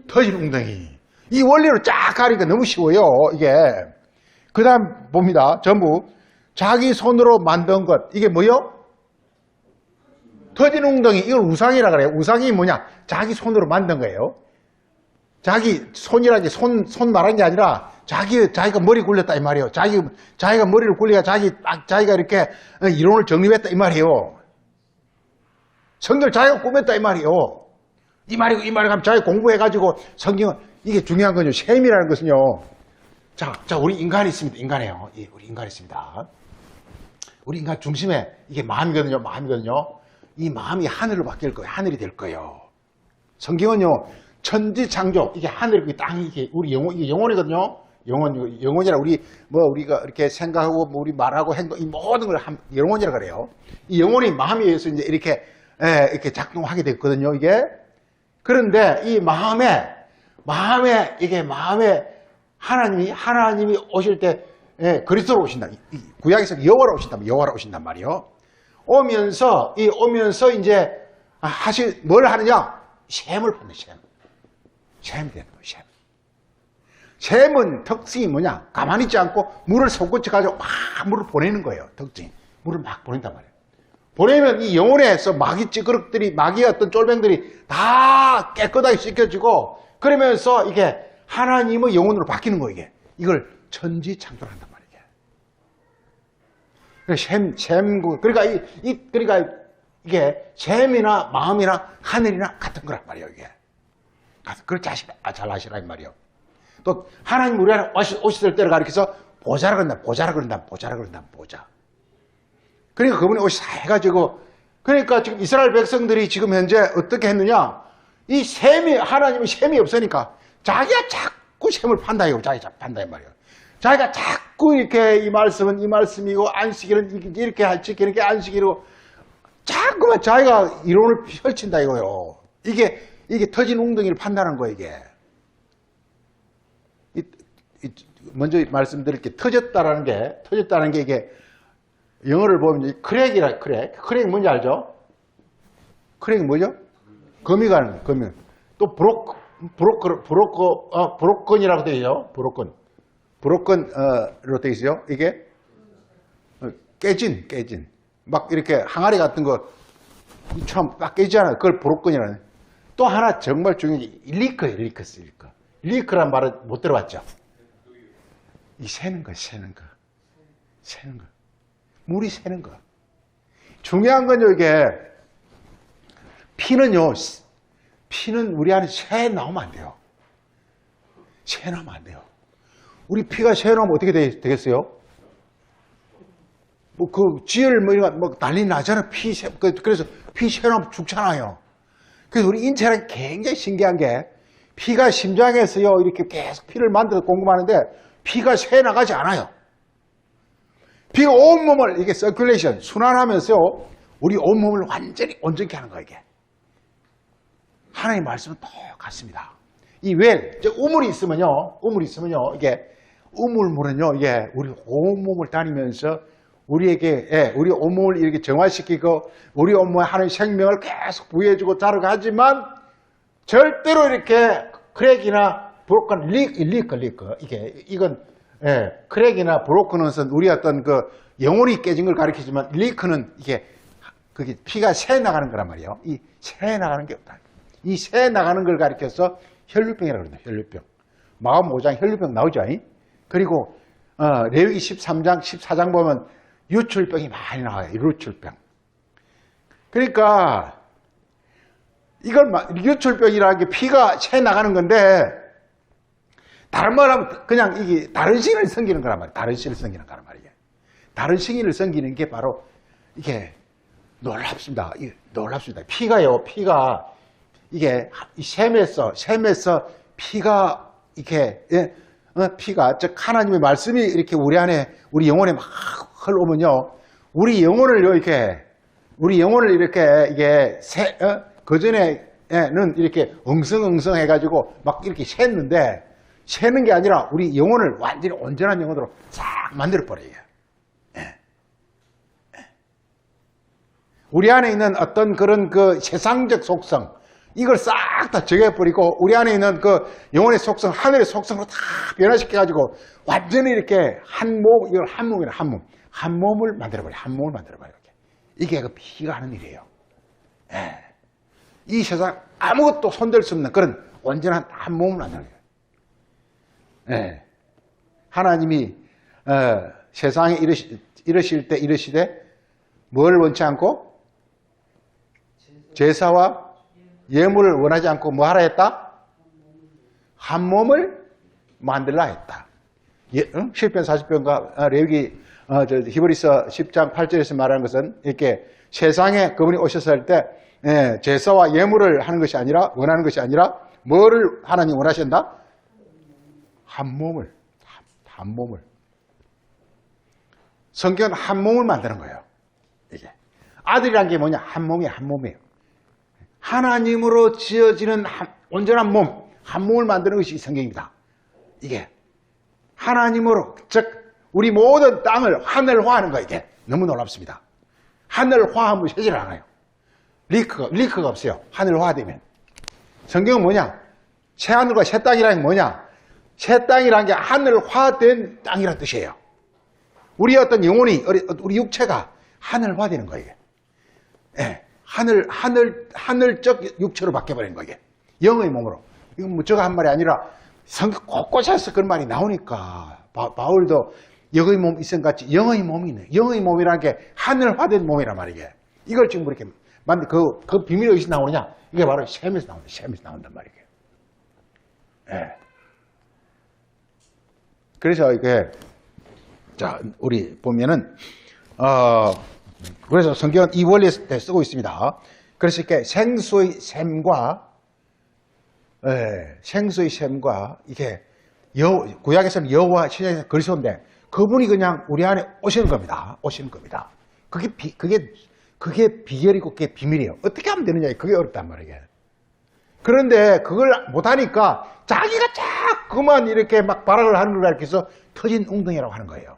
터진 웅덩이. 이 원리로 쫙 가니까 너무 쉬워요, 이게. 그 다음 봅니다. 전부 자기 손으로 만든 것. 이게 뭐요? 터진 웅덩이. 이걸 우상이라 그래요. 우상이 뭐냐? 자기 손으로 만든 거예요. 자기 손이라는 게 손 말한 게 아니라 자기가 머리 굴렸다 이 말이에요. 자기가 머리를 굴리가 자기가 이렇게 이론을 정립했다 이 말이에요. 성경을 자기가 꾸몄다 이 말이에요. 이 말이고 하면 자기가 공부해가지고 성경은, 이게 중요한 거죠. 셈이라는 것은요. 자, 우리 인간이 있습니다. 인간이에요. 우리 인간이 있습니다. 우리 인간 중심에 이게 마음이거든요. 이 마음이 하늘로 바뀔 거예요. 하늘이 될 거예요. 성경은요, 천지창조, 이게 하늘이고 땅이, 이게 우리 이게 영혼이거든요. 영혼이라 우리가 이렇게 생각하고 우리 말하고 행동, 이 모든 걸 영혼이라 그래요. 이 영혼이 마음에 의해서 이제 이렇게 작동하게 됐거든요, 이게. 그런데 이 마음에 하나님이 오실 때, 그리스도로 오신다. 구약에서 여호와로 오신단 말이에요. 오면서 이제, 뭘 하느냐? 셈을 받는 셈이 되는 거예요, 셈은 특징이 뭐냐? 가만히 있지 않고 물을 솟구쳐 가지고 막 물을 보내는 거예요, 특징이. 물을 막 보낸단 말이에요. 보내면 이 영혼에서 마귀 찌그럭들이, 마귀의 어떤 쫄병들이 다 깨끗하게 씻겨지고, 그러면서 이게 하나님의 영혼으로 바뀌는 거예요, 이게. 이걸 천지창조를 한단 말이에요. 그러니까 그러니까 이게 샘이나 마음이나 하늘이나 같은 거란 말이에요, 이게. 그걸 잘 아시라, 이 말이에요. 또, 하나님 우리 안에 오실 때를 가리켜서 보좌라 그런다, 보좌라 그런다, 보좌라 그런다, 보좌. 그러니까 그분이 오셔서 해가지고, 그러니까 지금 이스라엘 백성들이 지금 현재 어떻게 했느냐? 이 셈이, 하나님의 셈이 없으니까 자기가 자꾸 셈을 판다, 이거. 자기가 자꾸 판다, 이 말이에요. 자기가 자꾸 이렇게 이 말씀은 이 말씀이고, 안식일은 이렇게 할지, 이렇게 안식일이고, 자꾸만 자기가 이론을 펼친다, 이거요. 이게 터진 웅덩이를 판다는 거예요, 이게. 먼저 말씀드릴게, 터졌다는 게 이게, 영어를 보면 크랙이라, 크랙 뭔지 알죠? 크랙이 뭐죠? 거미 가는 거, 거미. 또 브로건이라고 되어 있죠? 브로건으로 되어 있어요? 이게? 깨진. 막 이렇게 항아리 같은 거, 처럼 딱 깨지잖아요. 그걸 브로건이라는. 또 하나 정말 중요한 게 리크예요, 리크란 말은 못 들어봤죠? 이 새는 거. 물이 새는 거. 중요한 건요, 이게, 피는 우리 안에 새 나오면 안 돼요. 우리 피가 새 나오면 어떻게 되겠어요? 지혈, 이런 거, 난리 나잖아요. 그래서 피 새 나오면 죽잖아요. 그래서 우리 인체는 굉장히 신기한 게, 피가 심장에서요, 이렇게 계속 피를 만들어서 공급하는데, 피가 새 나가지 않아요. 피가 온몸을 이게 서큘레이션 순환하면서 우리 온몸을 완전히 온전케 하는 거예요, 이게. 하나님 말씀은 똑같습니다. 이 우물이 있으면요, 이게 우물물은요, 이게 우리 온몸을 다니면서 우리에게 우리 온몸을 이렇게 정화시키고 우리 온몸에 하나님 생명을 계속 부여해주고 자라가지만 절대로 이렇게 크랙이나 브로큰 리크 이건 크랙이나 브로큰은 우리 어떤 영혼이 깨진 걸 가리키지만 리크는 그게 피가 새 나가는 거란 말이에요. 이 새 나가는 게 없다. 이 새 나가는 걸 가리켜서 혈류병이라고 그러는데, 혈류병. 마음 5장 혈류병 나오죠. 그리고 레위기 13장, 14장 보면 유출병이 많이 나와요. 유출병. 그러니까 유출병이라는 게 피가 새 나가는 건데, 다른 말하면 그냥 이게 다른 신을 섬기는 거란 말이에요. 다른 신을 섬기는 게 바로 이게 놀랍습니다. 피가 이게 샘에서 피가 피가 즉 하나님의 말씀이 이렇게 우리 안에 우리 영혼에 막 흘러오면요, 우리 영혼을 이렇게 이게 그전에는 이렇게 엉성엉성 해가지고 막 이렇게 새는 게 아니라 우리 영혼을 완전히 온전한 영혼으로 싹 만들어버려요. 우리 안에 있는 어떤 그런 세상적 속성, 이걸 싹 다 제거해버리고 우리 안에 있는 영혼의 속성, 하늘의 속성으로 다 변화시켜가지고 완전히 이렇게 이걸 한 몸을 만들어버려요. 이게 피가 하는 일이에요. 이 세상 아무것도 손댈 수 없는 그런 온전한 한 몸을 만들어요. 하나님이 세상에 이르실 때 이르시되 뭘 원치 않고 제사와 예물을 원하지 않고 뭐 하라 했다? 한 몸을 만들라 했다. 시편 40편과 레위기 히브리서 10장 8절에서 말하는 것은 이렇게 세상에 그분이 오셨을 때 제사와 예물을 하는 것이 아니라 원하는 것이 아니라 뭐를 하나님 원하신다? 한 몸을. 성경은 한 몸을 만드는 거예요. 이게 아들이란 게 뭐냐? 한 몸이에요. 하나님으로 지어지는 온전한 몸, 한 몸을 만드는 것이 성경입니다. 이게 하나님으로, 즉 우리 모든 땅을 하늘화하는 거예요. 이게 너무 놀랍습니다. 하늘화하면 세지를 않아요. 리크가 없어요. 하늘화되면. 성경은 뭐냐? 새 하늘과 새 땅이라는 게 뭐냐? 새 땅이라는 게 하늘화된 땅이라는 뜻이에요. 우리 어떤 영혼이, 우리 육체가 하늘화되는 거예요. 하늘적 육체로 바뀌어버린 거예요. 영의 몸으로. 이건 뭐 저거 한 말이 아니라 성경 곳곳에서 그런 말이 나오니까 바울도 영의 몸 있음 같이 영의 몸이 있네. 영의 몸이라는 게 하늘화된 몸이란 말이에요. 이걸 지금 이렇게 만데 그 비밀이 어디서 나오느냐? 이게 바로 셈에서 나온다. 셈에서 나온단 말이에요. 예. 그래서 이게, 자, 우리 보면은, 그래서 성경은 이 원리에 쓰고 있습니다. 그래서 이렇게 생수의 셈과, 생수의 셈과, 이게, 구약에서는 여호와, 신약에서는 그리스도인데, 그분이 그냥 우리 안에 오시는 겁니다. 오시는 겁니다. 그게 비결이고 그게 비밀이에요. 어떻게 하면 되느냐, 그게 어렵단 말이에요. 그런데 그걸 못하니까 자기가 자꾸만 이렇게 막 발악을 하는 걸 가르쳐서 터진 웅덩이라고 하는 거예요.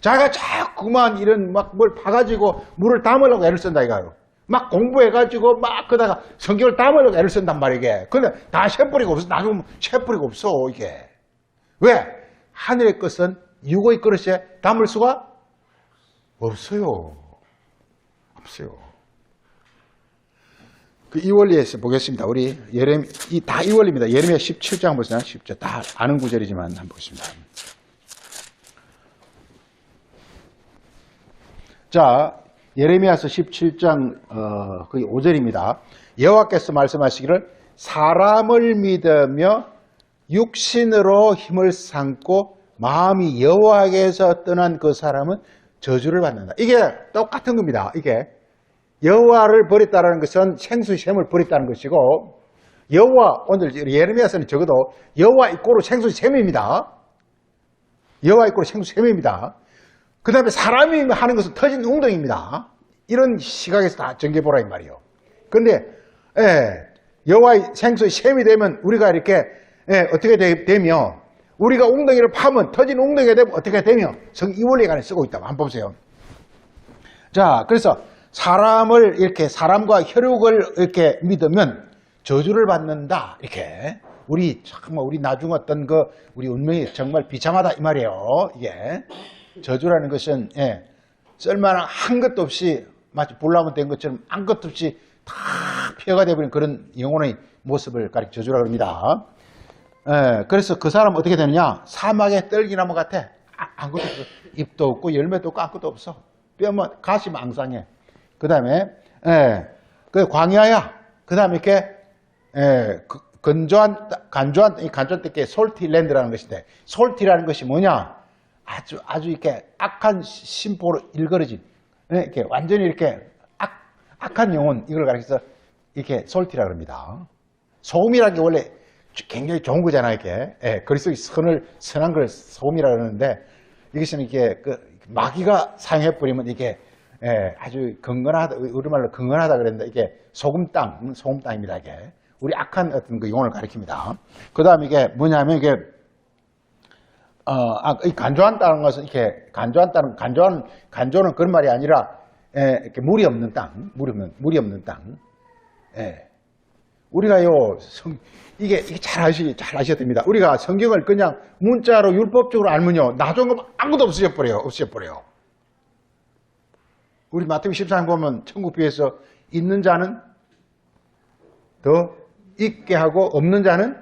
자기가 자꾸만 이런 막 뭘 파가지고 물을 담으려고 애를 쓴다 이거예요. 막 공부해가지고 막 그다가 성경을 담으려고 애를 쓴단 말이게. 근데 다 쇠뿌리가 없어. 나중에 쇠뿌리가 없어, 이게. 왜? 하늘의 것은 육의 그릇에 담을 수가 없어요. 없어요. 이 원리에서 보겠습니다. 우리 다 이 원리입니다. 예레미야 17장 보세요. 10절. 다 아는 구절이지만 한번 보겠습니다. 자, 예레미야서 17장 거기 5절입니다. 여호와께서 말씀하시기를 사람을 믿으며 육신으로 힘을 삼고 마음이 여호와에게서 떠난 그 사람은 저주를 받는다. 이게 똑같은 겁니다. 이게 여호와를 버렸다는 것은 생수의 셈을 버렸다는 것이고, 여호와, 오늘 예레미야서는 적어도 여호와 이꼬로 생수의 셈입니다. 여호와 이꼬로 생수의 셈입니다. 그 다음에 사람이 하는 것은 터진 웅덩이입니다. 이런 시각에서 다 정개보라 이 말이에요. 그런데 여호와의 생수의 셈이 되면 우리가 이렇게 어떻게 되며, 우리가 웅덩이를 파면 터진 웅덩이가 되면 어떻게 되며, 이 원리가 쓰고 있다고 한번 보세요. 자, 그래서 사람을 이렇게 사람과 혈육을 이렇게 믿으면 저주를 받는다. 이렇게 정말 우리 나중 어떤 우리 운명이 정말 비참하다 이 말이에요. 이게 저주라는 것은 쓸만한 한 것도 없이 마치 불나무 된 것처럼 아무것도 없이 다 폐허가 되어버린 그런 영혼의 모습을 가리켜 저주라고 합니다. 그래서 그 사람은 어떻게 되느냐? 사막의 떨기나무 같아. 아무것도 없어. 잎도 없고 열매도 없고 아무것도 없어. 뼈만 가시만 앙상해. 그 다음에 그 광야야. 그 다음에 이렇게 간조한 뜻이 솔티랜드라는 것인데, 솔티라는 것이 뭐냐? 아주 이렇게 악한 심보로 일그러진, 이렇게 완전히 이렇게 악한 영혼, 이걸 가리켜서 이렇게 솔티라고 합니다. 소금이라는 게 원래 굉장히 좋은 거잖아요, 이게. 그리스도의 선한 걸 소금이라고 하는데, 이것은 이게 마귀가 사용해버리면 이게 아주 건건하다, 우리말로 건건하다 그랬는데, 이게 소금땅입니다, 이게. 우리 악한 어떤 그 영혼을 가리킵니다. 그 다음에 이게 뭐냐면, 이게, 이 간조한다는 것은 이렇게, 간조는 그런 말이 아니라, 이렇게 물이 없는 땅, 물이 없는 땅. 우리가요, 이게 잘 아셔야 됩니다. 우리가 성경을 그냥 문자로 율법적으로 알면요, 나중에 아무것도 없어져버려요. 우리 마태복음 14장 보면 천국 비에서 있는 자는 더 있게 하고 없는 자는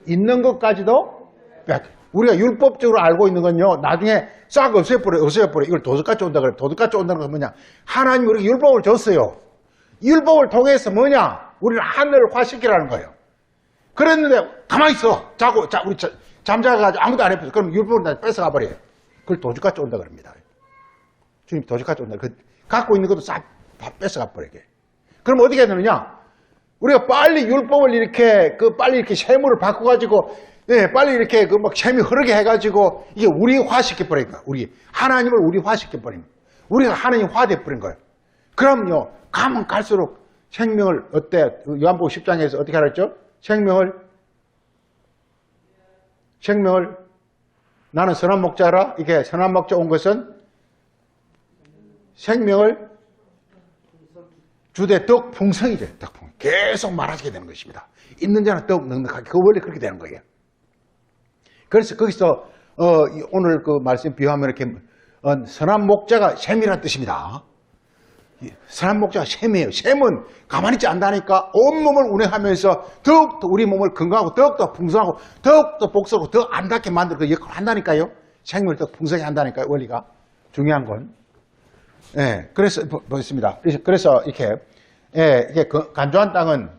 있는 것까지도 빼앗겨. 우리가 율법적으로 알고 있는 건요, 나중에 싹 없애버려. 이걸 도둑같이 온다 그래. 도둑같이 온다는 건 뭐냐? 하나님이 우리가 율법을 줬어요. 율법을 통해서 뭐냐? 우리를 하늘을 화시키라는 거예요. 그랬는데 가만히 있어. 우리 잠자가지고 아무도 안 해봤어. 그럼 율법을 다 뺏어가 버려요. 그걸 도둑같이 온다 그럽니다. 주님 도둑같이 온다. 갖고 있는 것도 싹 다 뺏어가 버리게. 그럼 어떻게 되느냐? 우리가 빨리 율법을 빨리 이렇게 세물을 바꿔가지고, 빨리 이렇게 막 셈이 흐르게 해가지고, 이게 우리화시켜 버린 거야. 하나님을 우리화시켜 버린 거야. 우리가 하나님 화돼 버린 거예요. 그럼요, 가면 갈수록 생명을, 요한복음 10장에서 어떻게 하랬죠? 생명을, 나는 선한 목자라, 이게 선한 목자 온 것은 생명을 주되 덕 풍성이죠. 덕 풍성. 계속 말하게 되는 것입니다. 있는 자는 더욱 넉넉하게. 그 원래 그렇게 되는 거예요. 그래서 거기서 오늘 그 말씀 비유하면 이렇게 선한 목자가 셈이라는 뜻입니다. 선한 목자가 셈이에요. 셈은 가만히 있지 않다니까 온몸을 운행하면서 더욱더 우리 몸을 건강하고 더욱더 풍성하고 더욱더 복스럽고 더 안답게 만들고 그 역할을 한다니까요. 생명을 더 풍성히 한다니까요. 원리가. 중요한 건. 예, 그래서 보겠습니다. 그래서 이렇게 예, 이게 간조한 땅은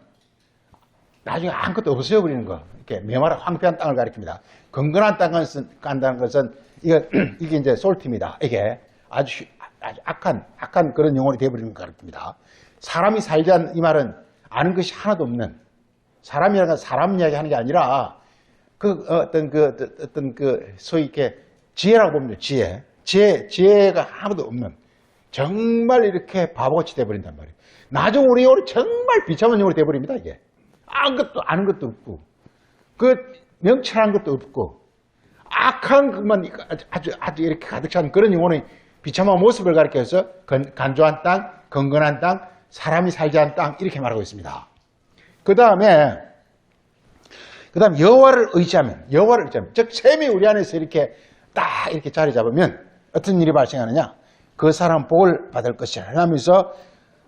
나중에 아무것도 없어져 버리는 거. 이렇게 메마른 황폐한 땅을 가리킵니다. 건건한 땅을 간다는 것은 이게 이제 솔트입니다. 이게 아주 악한 그런 영혼이 되어버리는 걸 가리킵니다. 사람이 살자는 이 말은 아는 것이 하나도 없는 사람이라는 건 사람 이야기 하는 게 아니라 어떤 소위 이렇게 지혜라고 보면 돼요. 지혜가 아무도 없는 정말 이렇게 바보같이 돼버린단 말이에요. 나중 우리 영혼이 정말 비참한 영혼이 돼버립니다. 이게 아는 것도 없고 명철한 것도 없고 악한 것만 아주 이렇게 가득 찬 그런 영혼의 비참한 모습을 가리켜서 간조한 땅, 건건한 땅, 사람이 살지 않은 땅 이렇게 말하고 있습니다. 그 다음 여호와를 의지하면 즉 셈이 우리 안에서 이렇게 딱 이렇게 자리 잡으면 어떤 일이 발생하느냐? 그 사람 복을 받을 것이라 하면서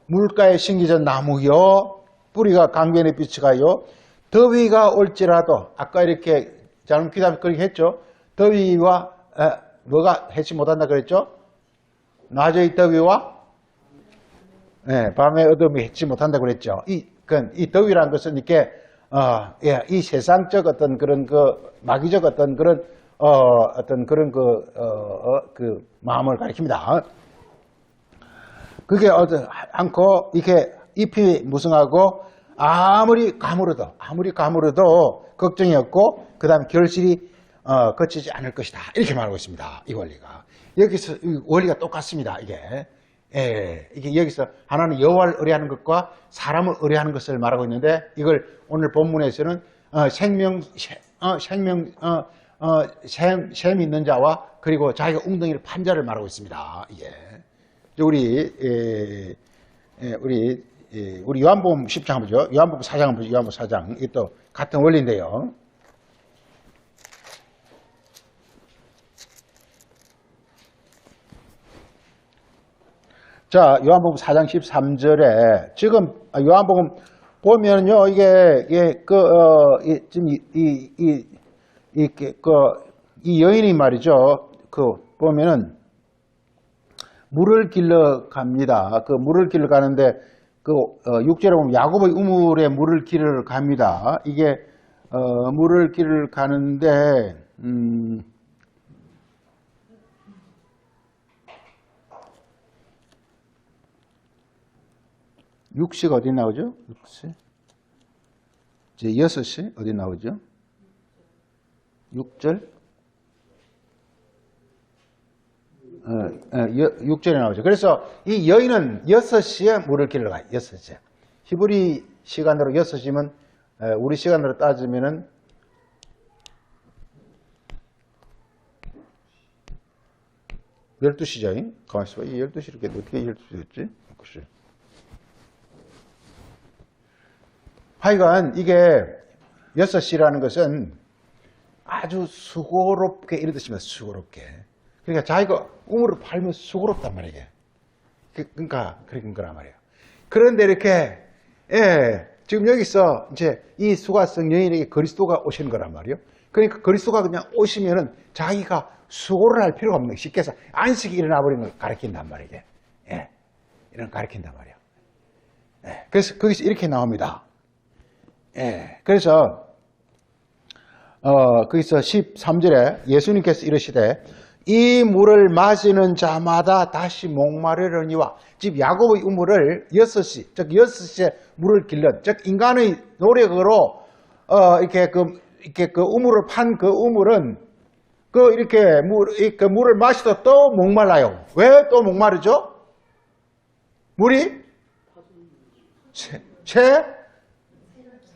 물가에 심기전 나무요 뿌리가 강변에 비치가요 더위가 올지라도 아까 이렇게 잘못 기다 그렇게 했죠. 더위와 뭐가 해치 못한다 그랬죠? 낮의 더위와 밤의 어둠이 해치 못한다 그랬죠. 이 더위라는 것은 이렇게 이 세상적 어떤 그런 마귀적 어떤 그런 마음을 가리킵니다. 그게 않고 이렇게 잎이 무성하고 아무리 가물어도 걱정이 없고 그 다음 결실이 거치지 않을 것이다. 이렇게 말하고 있습니다. 이 원리가. 여기서 이 원리가 똑같습니다. 이게 여기서 하나는 여호와를 의뢰하는 것과 사람을 의뢰하는 것을 말하고 있는데 이걸 오늘 본문에서는 셈 있는 자와 그리고 자기가 웅덩이를 판 자를 말하고 있습니다. 이게 우리 요한복음 10장 한번 보죠. 요한복음 4장 한번 보죠. 요한복음 4장 이것도 같은 원리인데요. 자, 요한복음 4장 13절에 지금 요한복음 보면요, 지금 이 여인이 말이죠. 보면은 물을 길러 갑니다. 물을 길러 가는데 6절에 보면 야곱의 우물에 물을 길러 갑니다. 이게 물을 길러 가는데 6시가 어디 나오죠? 6시. 이제 6시 어디 나오죠? 6절. 6절에 나오죠. 그래서 이 여인은 6시에 물을 길러 가요. 6시에. 히브리 시간으로 6시면 우리 시간으로 따지면은 12시죠. 가만있어 봐. 이 12시 이렇게 어떻게 12시였지? 글쎄. 하여간 이게 6시라는 것은 아주 수고롭게 이런 뜻입니다. 수고롭게. 그러니까 자기가 우물을 팔면 수고롭단 말이에요. 그러니까 그런 거란 말이에요. 그런데 이렇게 지금 여기서 이제 이 수가성 여인에게 그리스도가 오시는 거란 말이에요. 그러니까 그리스도가 그냥 오시면은 자기가 수고를 할 필요가 없는 거예요. 쉽게 해서 안식이 일어나 버리는 걸 가르친단 말이에요. 이런 거 가르친단 말이에요. 그래서 거기서 이렇게 나옵니다. 그래서 거기서 13절에 예수님께서 이르시되 이 물을 마시는 자마다 다시 목마르려니와 즉 야곱의 우물을 6시 즉 6시에 물을 길른 즉 인간의 노력으로 이렇게 그 우물을 판 그 우물은 이렇게 물을 마시다 또 목말라요. 왜 또 목마르죠? 물이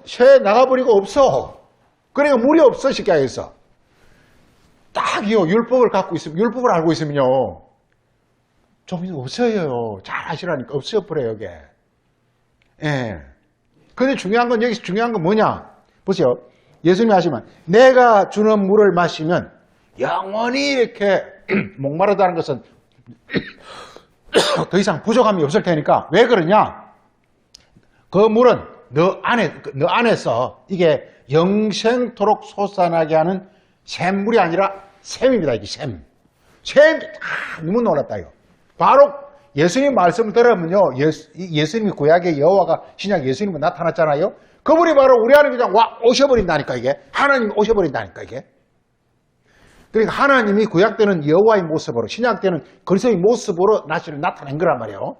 새 나가버리고 없어. 그러니까 물이 없어. 쉽게 해서 딱이요. 율법을 갖고 있으면 율법을 알고 있으면요 좀 없어요. 잘 아시라니까 없어버려요. 이게. 근데 중요한 건 여기서 중요한 건 뭐냐 보세요. 예수님이 하시면 내가 주는 물을 마시면 영원히 이렇게 목마르다는 것은 더 이상 부족함이 없을 테니까 왜 그러냐? 그 물은 너 안에서 이게 영생토록 솟아나게 하는 샘물이 아니라 샘입니다. 이게 샘. 너무 놀랐다, 이거. 바로 예수님 말씀을 들으면요, 예수님이 구약의 여호와가 신약 예수님은 나타났잖아요. 그분이 바로 우리 안에 그냥 오셔버린다니까, 이게. 하나님이 오셔버린다니까, 이게. 그러니까 하나님이 구약 때는 여호와의 모습으로, 신약 때는 그리스도의 모습으로 나타낸 거란 말이에요.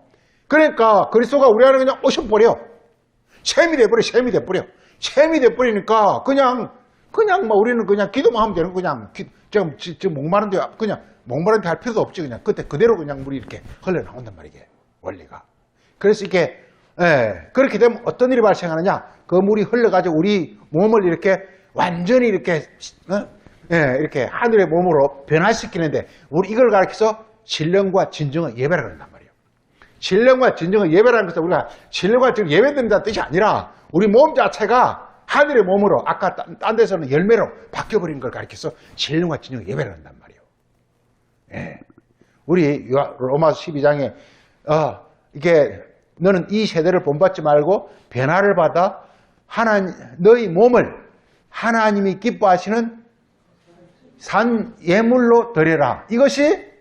그러니까 그리스도가 우리 안에 그냥 오셔버려. 셈이 돼버려, 셈이 돼버려. 셈이 돼버리니까 그냥 막 우리는 그냥 기도만 하면 되는 그냥, 지금 목마른데 그냥 목마른데 할 필요도 없지. 그냥 그대로 그냥 물이 이렇게 흘러나온단 말이게. 원리가. 그래서 이게, 그렇게 되면 어떤 일이 발생하느냐. 그 물이 흘러가지고 우리 몸을 이렇게 완전히 이렇게, 이렇게 하늘의 몸으로 변화시키는데, 우리 이걸 가르쳐서 신령과 진정의 예배라 그런단 말이에요. 신령과 진정의 예배라는 것은 우리가 신령과 진정 예배된다는 뜻이 아니라 우리 몸 자체가 하늘의 몸으로 아까 딴 데서는 열매로 바뀌어버린 걸 가르쳐서 신령과 진정의 예배를 한단 말이에요. 예. 우리 로마서 12장에 이게 너는 이 세대를 본받지 말고 변화를 받아 너희 몸을 하나님이 기뻐하시는 산 예물로 드려라. 이것이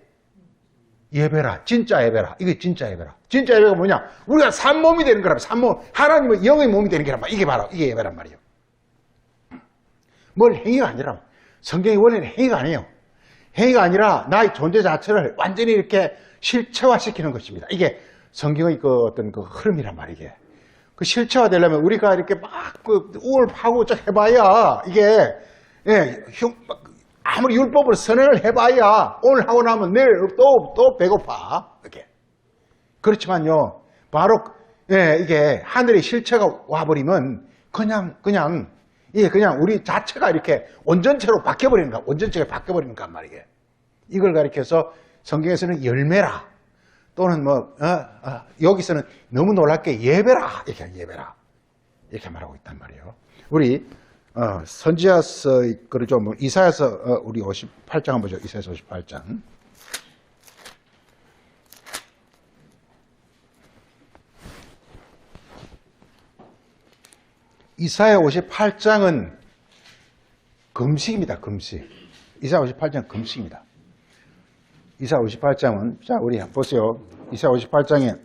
예배라. 진짜 예배라. 이게 진짜 예배라. 진짜 예배가 뭐냐? 우리가 산 몸이 되는 거라. 산 몸. 하나님의 영의 몸이 되는 거란 말이야. 이게 바로 이게 예배란 말이에요. 뭘 행위가 아니라 성경의 원리는 행위가 아니에요. 행위가 아니라 나의 존재 자체를 완전히 이렇게 실체화시키는 것입니다. 이게 성경의 그 어떤 그 흐름이란 말이게. 그 실체화 되려면 우리가 이렇게 막 그 우월파고 해봐야 이게 아무리 율법을 선언을 해봐야 오늘 하고 나면 내일 또 배고파. 이렇게. 그렇지만요, 바로 이게 하늘의 실체가 와버리면 이게 그냥 우리 자체가 이렇게 온전체로 바뀌어버리는 거야. 온전체가 바뀌어버리는 거란 말이게. 이걸 가리켜서 성경에서는 열매라. 또는 여기서는 너무 놀랍게 예배라. 예배라. 이렇게 말하고 있단 말이에요. 우리, 선지자서의 글을 좀, 이사야서, 우리 58장 한번 보죠. 이사야서 58장. 이사야 58장은 금식입니다. 금식. 이사야 58장은 금식입니다. 이사야 58장은, 자, 우리 보세요. 이사야 58장에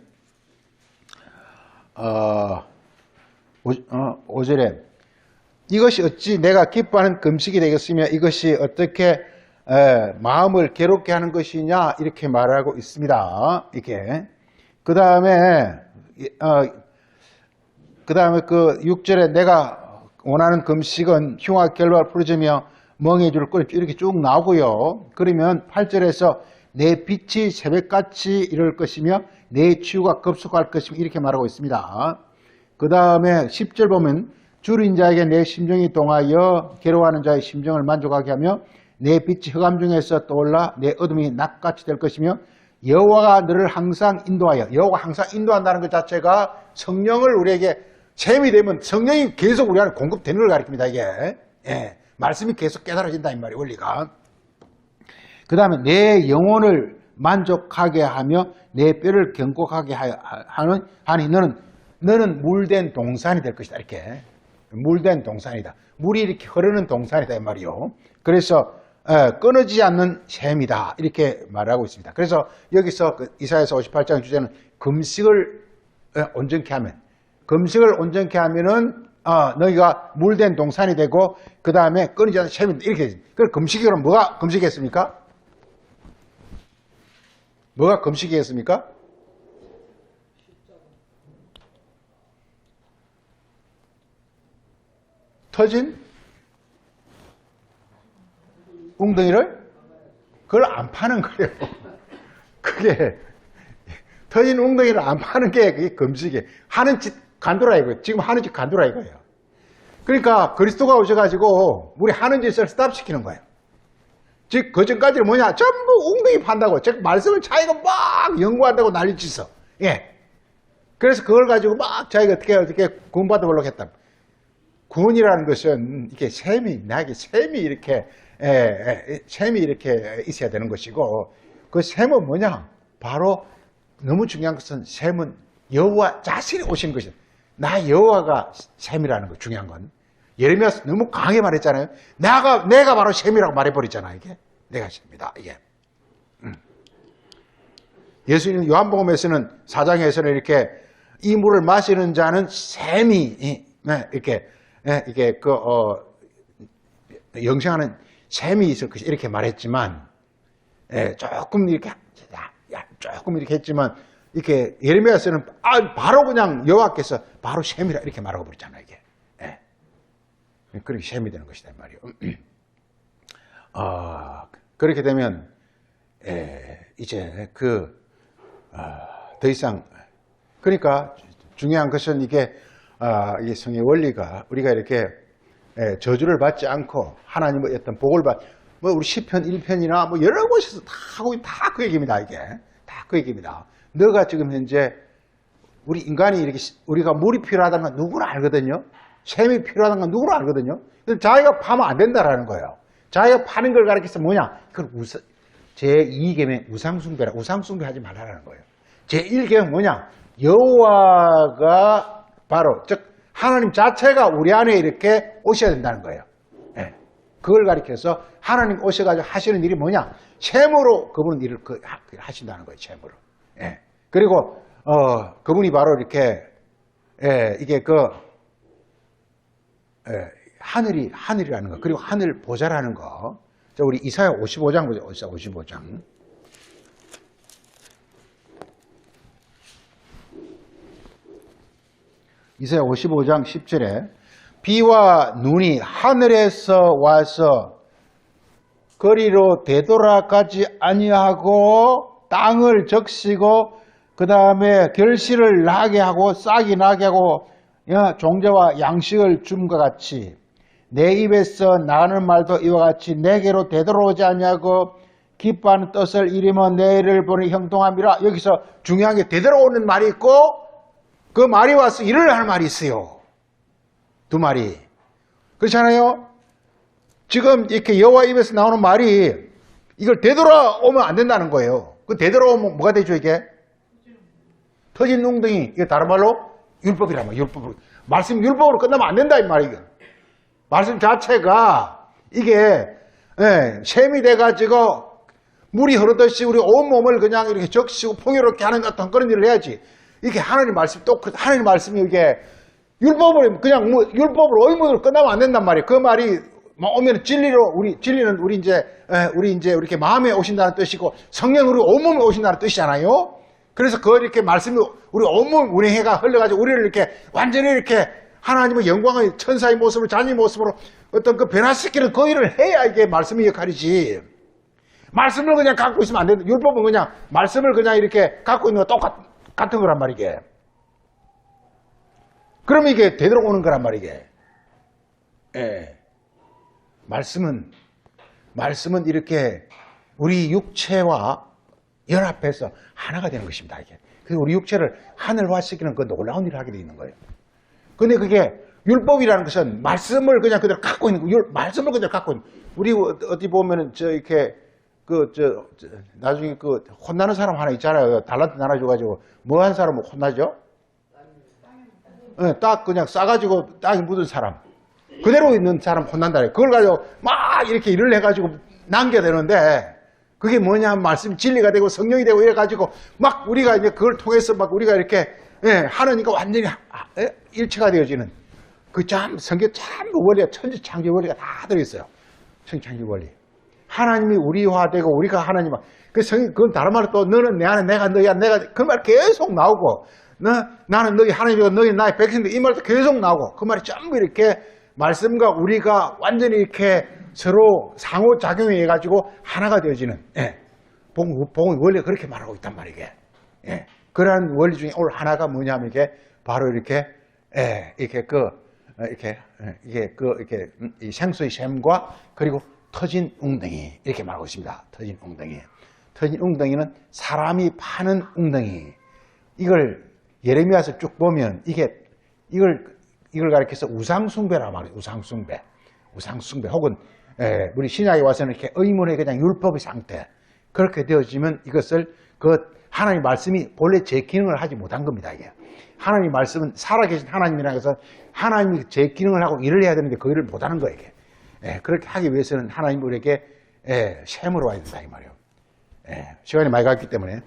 5절에 이것이 어찌 내가 기뻐하는 금식이 되겠으며 이것이 어떻게 마음을 괴롭게 하는 것이냐 이렇게 말하고 있습니다. 이렇게. 그 다음에 그 6절에 내가 원하는 금식은 흉화 결박을 풀어주며 멍해줄 걸 이렇게 쭉 나오고요. 그러면 8절에서 내 빛이 새벽같이 이럴 것이며 내 치유가 급속할 것이며 이렇게 말하고 있습니다. 그 다음에 10절 보면 줄인 자에게 내 심정이 동하여 괴로워하는 자의 심정을 만족하게 하며 내 빛이 흑암 중에서 떠올라 내 어둠이 낮같이 될 것이며 여호와가 너를 항상 인도하여, 여호와가 항상 인도한다는 것 자체가 성령을 우리에게 셈이 되면 성령이 계속 우리 안에 공급되는 걸 가리킵니다. 이게 말씀이 계속 깨달아진다 이 말이에요. 원리가. 그 다음에 내 영혼을 만족하게 하며 내 뼈를 견고하게 하니 너는 물된 동산이 될 것이다. 이렇게 물된 동산이다. 물이 이렇게 흐르는 동산이다 이 말이요. 그래서 끊어지지 않는 셈이다 이렇게 말하고 있습니다. 그래서 여기서 이사야서 58장 주제는 금식을 온전케 하면, 금식을 온전케 하면은 너희가 물된 동산이 되고 그 다음에 끊이지 않는 셈이다 이렇게 되죠. 그럼 금식이 그럼 뭐가 금식이었습니까? 뭐가 금식이었습니까? 터진 웅덩이를 그걸 안 파는 거예요. 그게 터진 웅덩이를 안 파는 게 그게 금식이에요. 하는 짓 간두라 이거예요. 지금 하는 짓 간두라 이거예요. 그러니까 그리스도가 오셔가지고 우리 하는 짓을 스탑시키는 거예요. 즉 그전까지는 뭐냐, 전부 웅덩이 판다고, 즉 말씀을 자기가 막 연구한다고 난리치서, 그래서 그걸 가지고 막 자기가 어떻게 구원받아보려고 했다. 구원이라는 것은 이렇게 셈이 이렇게 있어야 되는 것이고, 그 셈은 뭐냐? 바로 너무 중요한 것은 셈은 여호와 자신이 오신 것이다. 나 여호와가 셈이라는 거 중요한 건. 예레미야서 너무 강하게 말했잖아요. 내가 바로 셈이라고 말해버리잖아. 이게 내가 셈이다. 이게. 예수님 요한복음에서는 4장에서는 이렇게 이 물을 마시는 자는 샘이 이렇게 영생하는 샘이 있을 것이 이렇게 말했지만 조금 이렇게 했지만 이렇게 예레미야서는 바로 그냥 여호와께서 바로 샘이라 이렇게 말하고 버렸잖아요. 이게 그렇게 샘이 되는 것이다 말이에요. 그렇게 되면 이제 더 이상 그러니까 중요한 것은 이게 성의 원리가 우리가 이렇게 저주를 받지 않고 하나님의 어떤 복을 뭐 우리 시편 1편이나 뭐 여러 곳에서 다 그 얘기입니다. 이게 다 그 얘기입니다. 너가 지금 현재 우리 인간이 이렇게 우리가 물이 필요하다는 건 누구나 알거든요. 샘이 필요하다는 건 누구나 알거든요. 자기가 파면 안 된다라는 거예요. 자기가 파는 걸 가르쳐서 뭐냐? 그걸 제2계명 우상숭배라. 우상숭배 하지 말라는 거예요. 제1계명 뭐냐? 여호와가 바로 즉 하나님 자체가 우리 안에 이렇게 오셔야 된다는 거예요. 그걸 가리켜서 하나님 오셔가지고 하시는 일이 뭐냐? 샘으로 그분은 일을 하신다는 거예요. 샘으로. 그리고 그분이 바로 이렇게 이게 하늘이라는 거, 그리고 하늘 보좌라는 거. 자, 우리 이사야 55장 보죠. 이사야 55장. 이사야 55장 10절에 비와 눈이 하늘에서 와서 거리로 되돌아가지 아니하고 땅을 적시고 그 다음에 결실을 나게 하고 싹이 나게 하고 종자와 양식을 줌과 같이 내 입에서 나는 말도 이와 같이 내게로 되돌아오지 아니하고 기뻐하는 뜻을 이루며 내일을 보니 형통함이라. 여기서 중요한 게 되돌아오는 말이 있고 그 말이 와서 일을 하는 말이 있어요. 두 말이. 그렇잖아요. 지금 이렇게 여호와 입에서 나오는 말이 이걸 되돌아오면 안 된다는 거예요. 그 되돌아오면 뭐가 되죠 이게? 터진 웅덩이. 이게 다른 말로 율법이란 말이에요. 율법. 말씀 율법으로 끝나면 안 된다 이 말이에요. 말씀 자체가 이게 샘이 돼가지고 물이 흐르듯이 우리 온몸을 그냥 이렇게 적시고 풍요롭게 하는 어떤 그런 일을 해야지. 이게 하나님 말씀 하나님 말씀이 이게 율법을 그냥 율법으로 의문으로 끝나면 안 된단 말이에요. 그 말이 오면 진리는 우리 이제 이렇게 마음에 오신다는 뜻이고 성령으로 온몸에 오신다는 뜻이잖아요. 그래서 이렇게 말씀이 우리 온몸 운행해가 흘러가지고 우리를 이렇게 완전히 이렇게 하나님의 영광의 천사의 모습으로 자녀의 모습으로 어떤 그 변화시키는 그 일을 해야 이게 말씀의 역할이지. 말씀을 그냥 갖고 있으면 안 된다. 율법은 그냥 말씀을 그냥 이렇게 갖고 있는 거 같은 거란 말이게. 그러면 이게 되돌아오는 거란 말이게. 말씀은 이렇게 우리 육체와 연합해서 하나가 되는 것입니다. 이게. 그래서 우리 육체를 하늘화시키는 그 놀라운 일을 하게 되어 있는 거예요. 근데 그게 율법이라는 것은 말씀을 그냥 그대로 갖고 있는 거, 말씀을 그대로 갖고 있는 거. 우리 어디 보면은 나중에 혼나는 사람 하나 있잖아요. 달란트 나눠줘가지고 뭐 한 사람은 혼나죠? 딱 그냥 싸가지고 땅에 묻은 사람. 그대로 있는 사람 혼난다. 그걸 가지고 막 이렇게 일을 해가지고 남겨야 되는데 그게 뭐냐 하면 말씀 진리가 되고 성령이 되고 이래가지고 막 우리가 이제 그걸 통해서 막 우리가 이렇게 하느니까 완전히 일체가 되어지는 그 참 성경 참 원리가 천지 창조 원리가 다 들어있어요. 천지 창조 원리. 하나님이 우리화되고 우리가 하나님 그건 다른 말로 또 너는 내 안에 내가 너야 내가 그 말 계속 나오고 나는 너희 하나님이고 너희 나의 백성들 이 말도 계속 나오고 그 말이 전부 이렇게 말씀과 우리가 완전히 이렇게 서로 상호작용해 가지고 하나가 되어지는 복음의 원리가 그렇게 말하고 있단 말이게. 그러한 원리 중에 오늘 하나가 뭐냐면 이게 바로 이렇게 이 생수의 샘과 그리고 터진 웅덩이 이렇게 말하고 있습니다. 터진 웅덩이. 터진 웅덩이는 사람이 파는 웅덩이. 이걸 예레미야서 쭉 보면 이걸 가리켜서 우상숭배라 말이에요. 우상숭배 혹은 우리 신약에 와서는 이렇게 의문의 그냥 율법의 상태 그렇게 되어지면 이것을 하나님 말씀이 본래 제 기능을 하지 못한 겁니다. 이게 하나님 말씀은 살아계신 하나님이라고 해서 하나님이 제 기능을 하고 일을 해야 되는데 그 일을 못하는 거예요. 이게. 그렇게 하기 위해서는 하나님 우리에게 샘으로 와야 된다 이 말이에요. 시간이 많이 갔기 때문에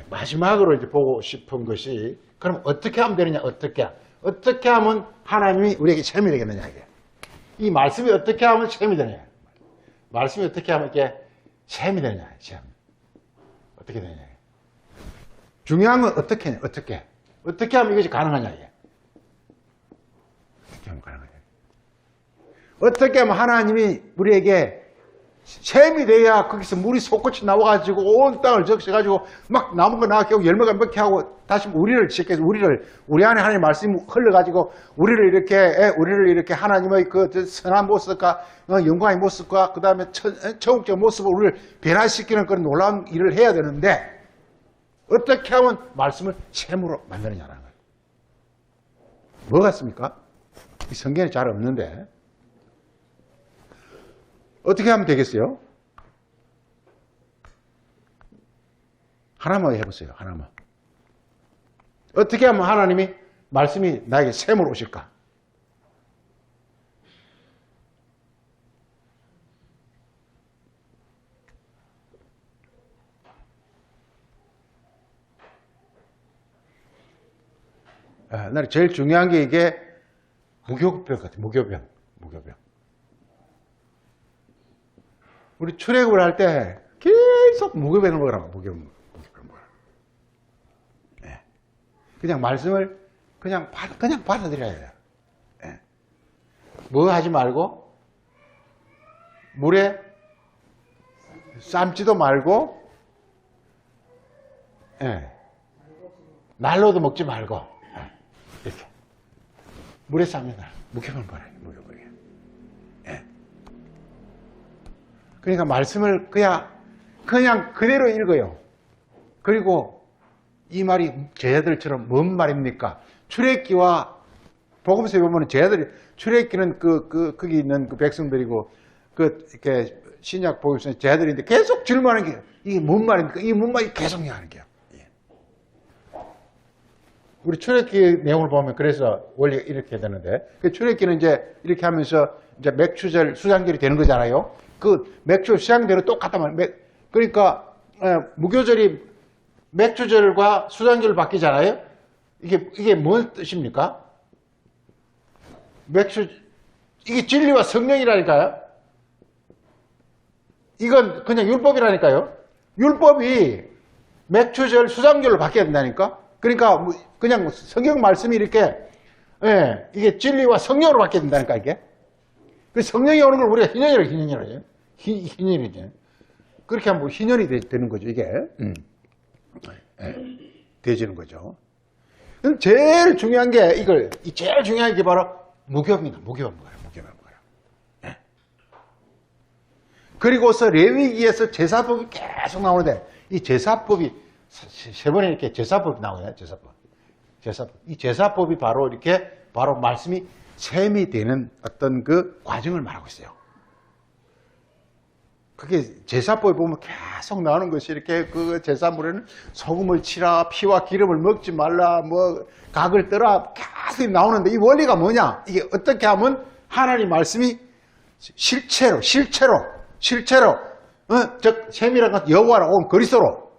마지막으로 이제 보고 싶은 것이, 그럼 어떻게 하면 되느냐, 어떻게 하면 하나님이 우리에게 셈이 되겠느냐, 이게. 이 말씀이 어떻게 하면 셈이 되느냐. 말씀이 어떻게 하면 이게 셈이 되느냐, 셈. 어떻게 되느냐. 중요한 건 어떻게 하면 이것이 가능하냐, 이게. 어떻게 하면 가능하냐. 어떻게 하면 하나님이 우리에게 샘이 돼야 거기서 물이 솟구치 나와가지고 온 땅을 적셔가지고 막 나무가 나게 하고 열매가 맺게 하고 다시 우리를 지켜서 우리 안에 하나님의 말씀이 흘러가지고 우리를 이렇게 하나님의 그 선한 모습과 영광의 모습과 그 다음에 천국적 모습을 우리를 변화시키는 그런 놀라운 일을 해야 되는데 어떻게 하면 말씀을 샘으로 만드느냐는 거예요. 뭐 같습니까? 이 성경에 잘 없는데 어떻게 하면 되겠어요? 하나만 해보세요. 하나만. 어떻게 하면 하나님이 말씀이 나에게 샘으로 오실까? 나는 제일 중요한 게 이게 무교병 같아요. 무교병. 우리 출애굽을 할 때 계속 무교병을 먹으라고, 무교병을 먹으라. 예. 그냥 말씀을 그냥 받아들여야 돼요. 예. 뭐 하지 말고, 물에 삶지도 말고, 예. 날로도 먹지 말고, 예. 이렇게. 물에 삶니다. 무교병을 먹어야 돼요, 무교병. 그러니까 말씀을 그냥 그대로 읽어요. 그리고 이 말이 제자들처럼 뭔 말입니까? 출애굽기와 복음서에 보면 제자들이, 출애굽기는 거기 있는 그 백성들이고, 이렇게 신약 복음서는 제자들인데 계속 질문하는 게, 이게 뭔 말입니까? 이게 뭔 말이 계속 하는 게요. 우리 출애굽기 내용을 보면 그래서 원리가 이렇게 되는데, 그 출애굽기는 이제 이렇게 하면서 이제 맥추절 수장절이 되는 거잖아요. 그 맥추 수장절은 똑같단 말이에요. 그러니까 무교절이 맥추절과 수장절로 바뀌잖아요. 이게 뭔 뜻입니까? 이게 진리와 성령이라니까요. 이건 그냥 율법이라니까요. 율법이 맥추절 수장절로 바뀌어야 된다니까. 그러니까 그냥 성경 말씀이 이렇게 이게 진리와 성령으로 바뀌어야 된다니까, 이게. 그 성령이 오는 걸 우리가 희년이라고, 희년이죠. 그렇게 하면 희년이 되는 거죠, 이게. 되지는 거죠. 제일 중요한 게 제일 중요한 게 바로 무교입니다. 무교입니다. 그리고서 레위기에서 제사법이 계속 나오는데, 이 제사법이 세 번에 이렇게 제사법이 나오잖아요, 제사법. 이 제사법이 바로 이렇게 바로 말씀이 셈이 되는 어떤 그 과정을 말하고 있어요. 그게 제사법에 보면 계속 나오는 것이 이렇게 그 제사물에는 소금을 치라, 피와 기름을 먹지 말라, 뭐 각을 떠라, 계속 나오는데 이 원리가 뭐냐? 이게 어떻게 하면 하나님 말씀이 실체로 즉 셈이란 것은 여호와라 온 그리스도로,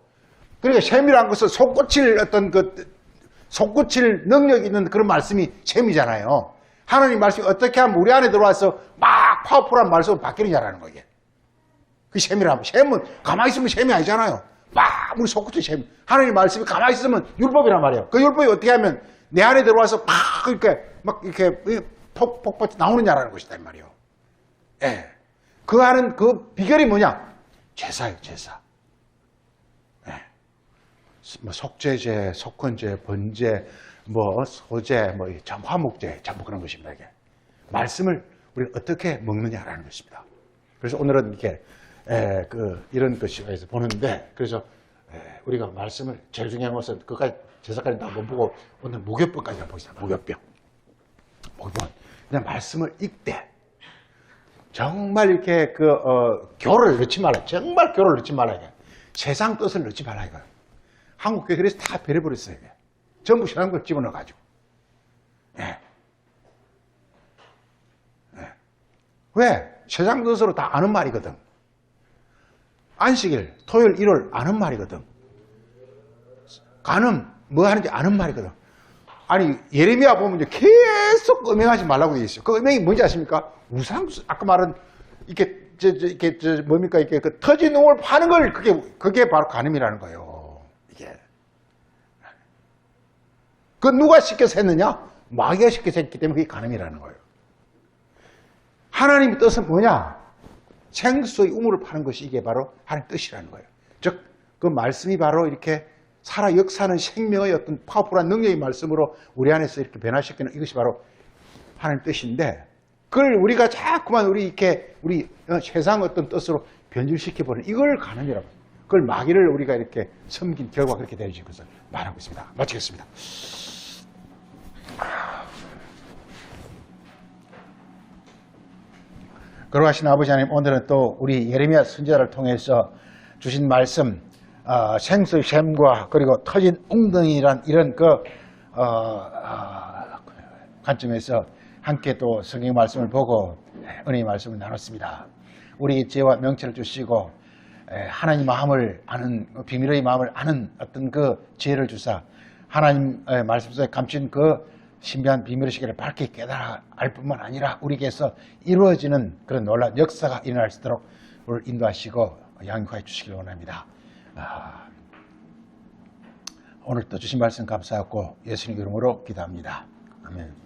그러니까 셈이란 것은 솟구칠 어떤 솟구칠 능력이 있는 그런 말씀이 셈이잖아요. 하나님 말씀이 어떻게 하면 우리 안에 들어와서 막 파워풀한 말씀으로 바뀌느냐라는 거예요. 그 셈이라면, 셈은 가만히 있으면 셈이 아니잖아요. 막 우리 솟구칠 셈. 하나님 말씀이 가만히 있으면 율법이란 말이에요. 그 율법이 어떻게 하면 내 안에 들어와서 막 이렇게 폭 나오느냐라는 것이다, 이 말이에요. 예. 그 하는 그 비결이 뭐냐? 제사예요, 제사. 예. 뭐 속죄제, 속건제, 번제, 뭐 소제, 뭐 화목제, 전부 그런 것입니다. 이게 말씀을 우리가 어떻게 먹느냐라는 것입니다. 그래서 오늘은 이렇게 이런 것에서 보는데, 그래서 우리가 말씀을 제일 중요한 것은 그까지 제사까지 다 못 보고 오늘 무교병까지 한번 보겠습니다. 무교병. 그냥 말씀을 읽되 정말 이렇게 교를 넣지 말라. 정말 교를 넣지 말라. 이게. 세상 뜻을 넣지 말라 이거예요. 한국 교회 그래서 다 버려버렸어요. 이게. 전부 신앙 걸 집어넣어가지고. 왜? 세상 뜻으로 다 아는 말이거든. 안식일, 토요일, 일요일 아는 말이거든. 간음 뭐 하는지 아는 말이거든. 아니 예레미야 보면 이제 계속 음행하지 말라고 되어 있어요. 그 음행이 뭔지 아십니까? 우상 아까 말한 이렇게 뭡니까 이게 그 터진 농을 파는 걸 그게 바로 간음이라는 거예요. 이게 그 누가 시켜서 했느냐? 마귀가 시켜서 했기 때문에 그게 간음이라는 거예요. 하나님의 뜻은 뭐냐? 생수의 우물을 파는 것이 이게 바로 하나님의 뜻이라는 거예요. 즉, 그 말씀이 바로 이렇게 살아 역사하는 생명의 어떤 파워풀한 능력의 말씀으로 우리 안에서 이렇게 변화시키는 이것이 바로 하나님의 뜻인데, 그걸 우리가 자꾸만 우리 세상 어떤 뜻으로 변질시켜버리는 이걸 간음이라고. 그걸 마귀를 우리가 이렇게 섬긴 결과 그렇게 되어진 것을 말하고 있습니다. 마치겠습니다. 걸어가신 아버지 하나님, 오늘은 또 우리 예레미야 선지자를 통해서 주신 말씀, 생수의 샘과 그리고 터진 웅덩이란 이런 관점에서 함께 또 성경 말씀을 보고 은혜의 말씀을 나눴습니다. 우리 죄와 명체를 주시고 하나님 마음을 아는, 비밀의 마음을 아는 어떤 그 지혜를 주사 하나님의 말씀 속에 감춘 그 신비한 비밀의 시계를 밝게 깨달아 알 뿐만 아니라 우리에게서 이루어지는 그런 놀라운 역사가 일어날 수 있도록 우리를 인도하시고 양육하여 주시길 원합니다. 오늘 또 주신 말씀 감사하고 예수님 이름으로 기도합니다. 아멘.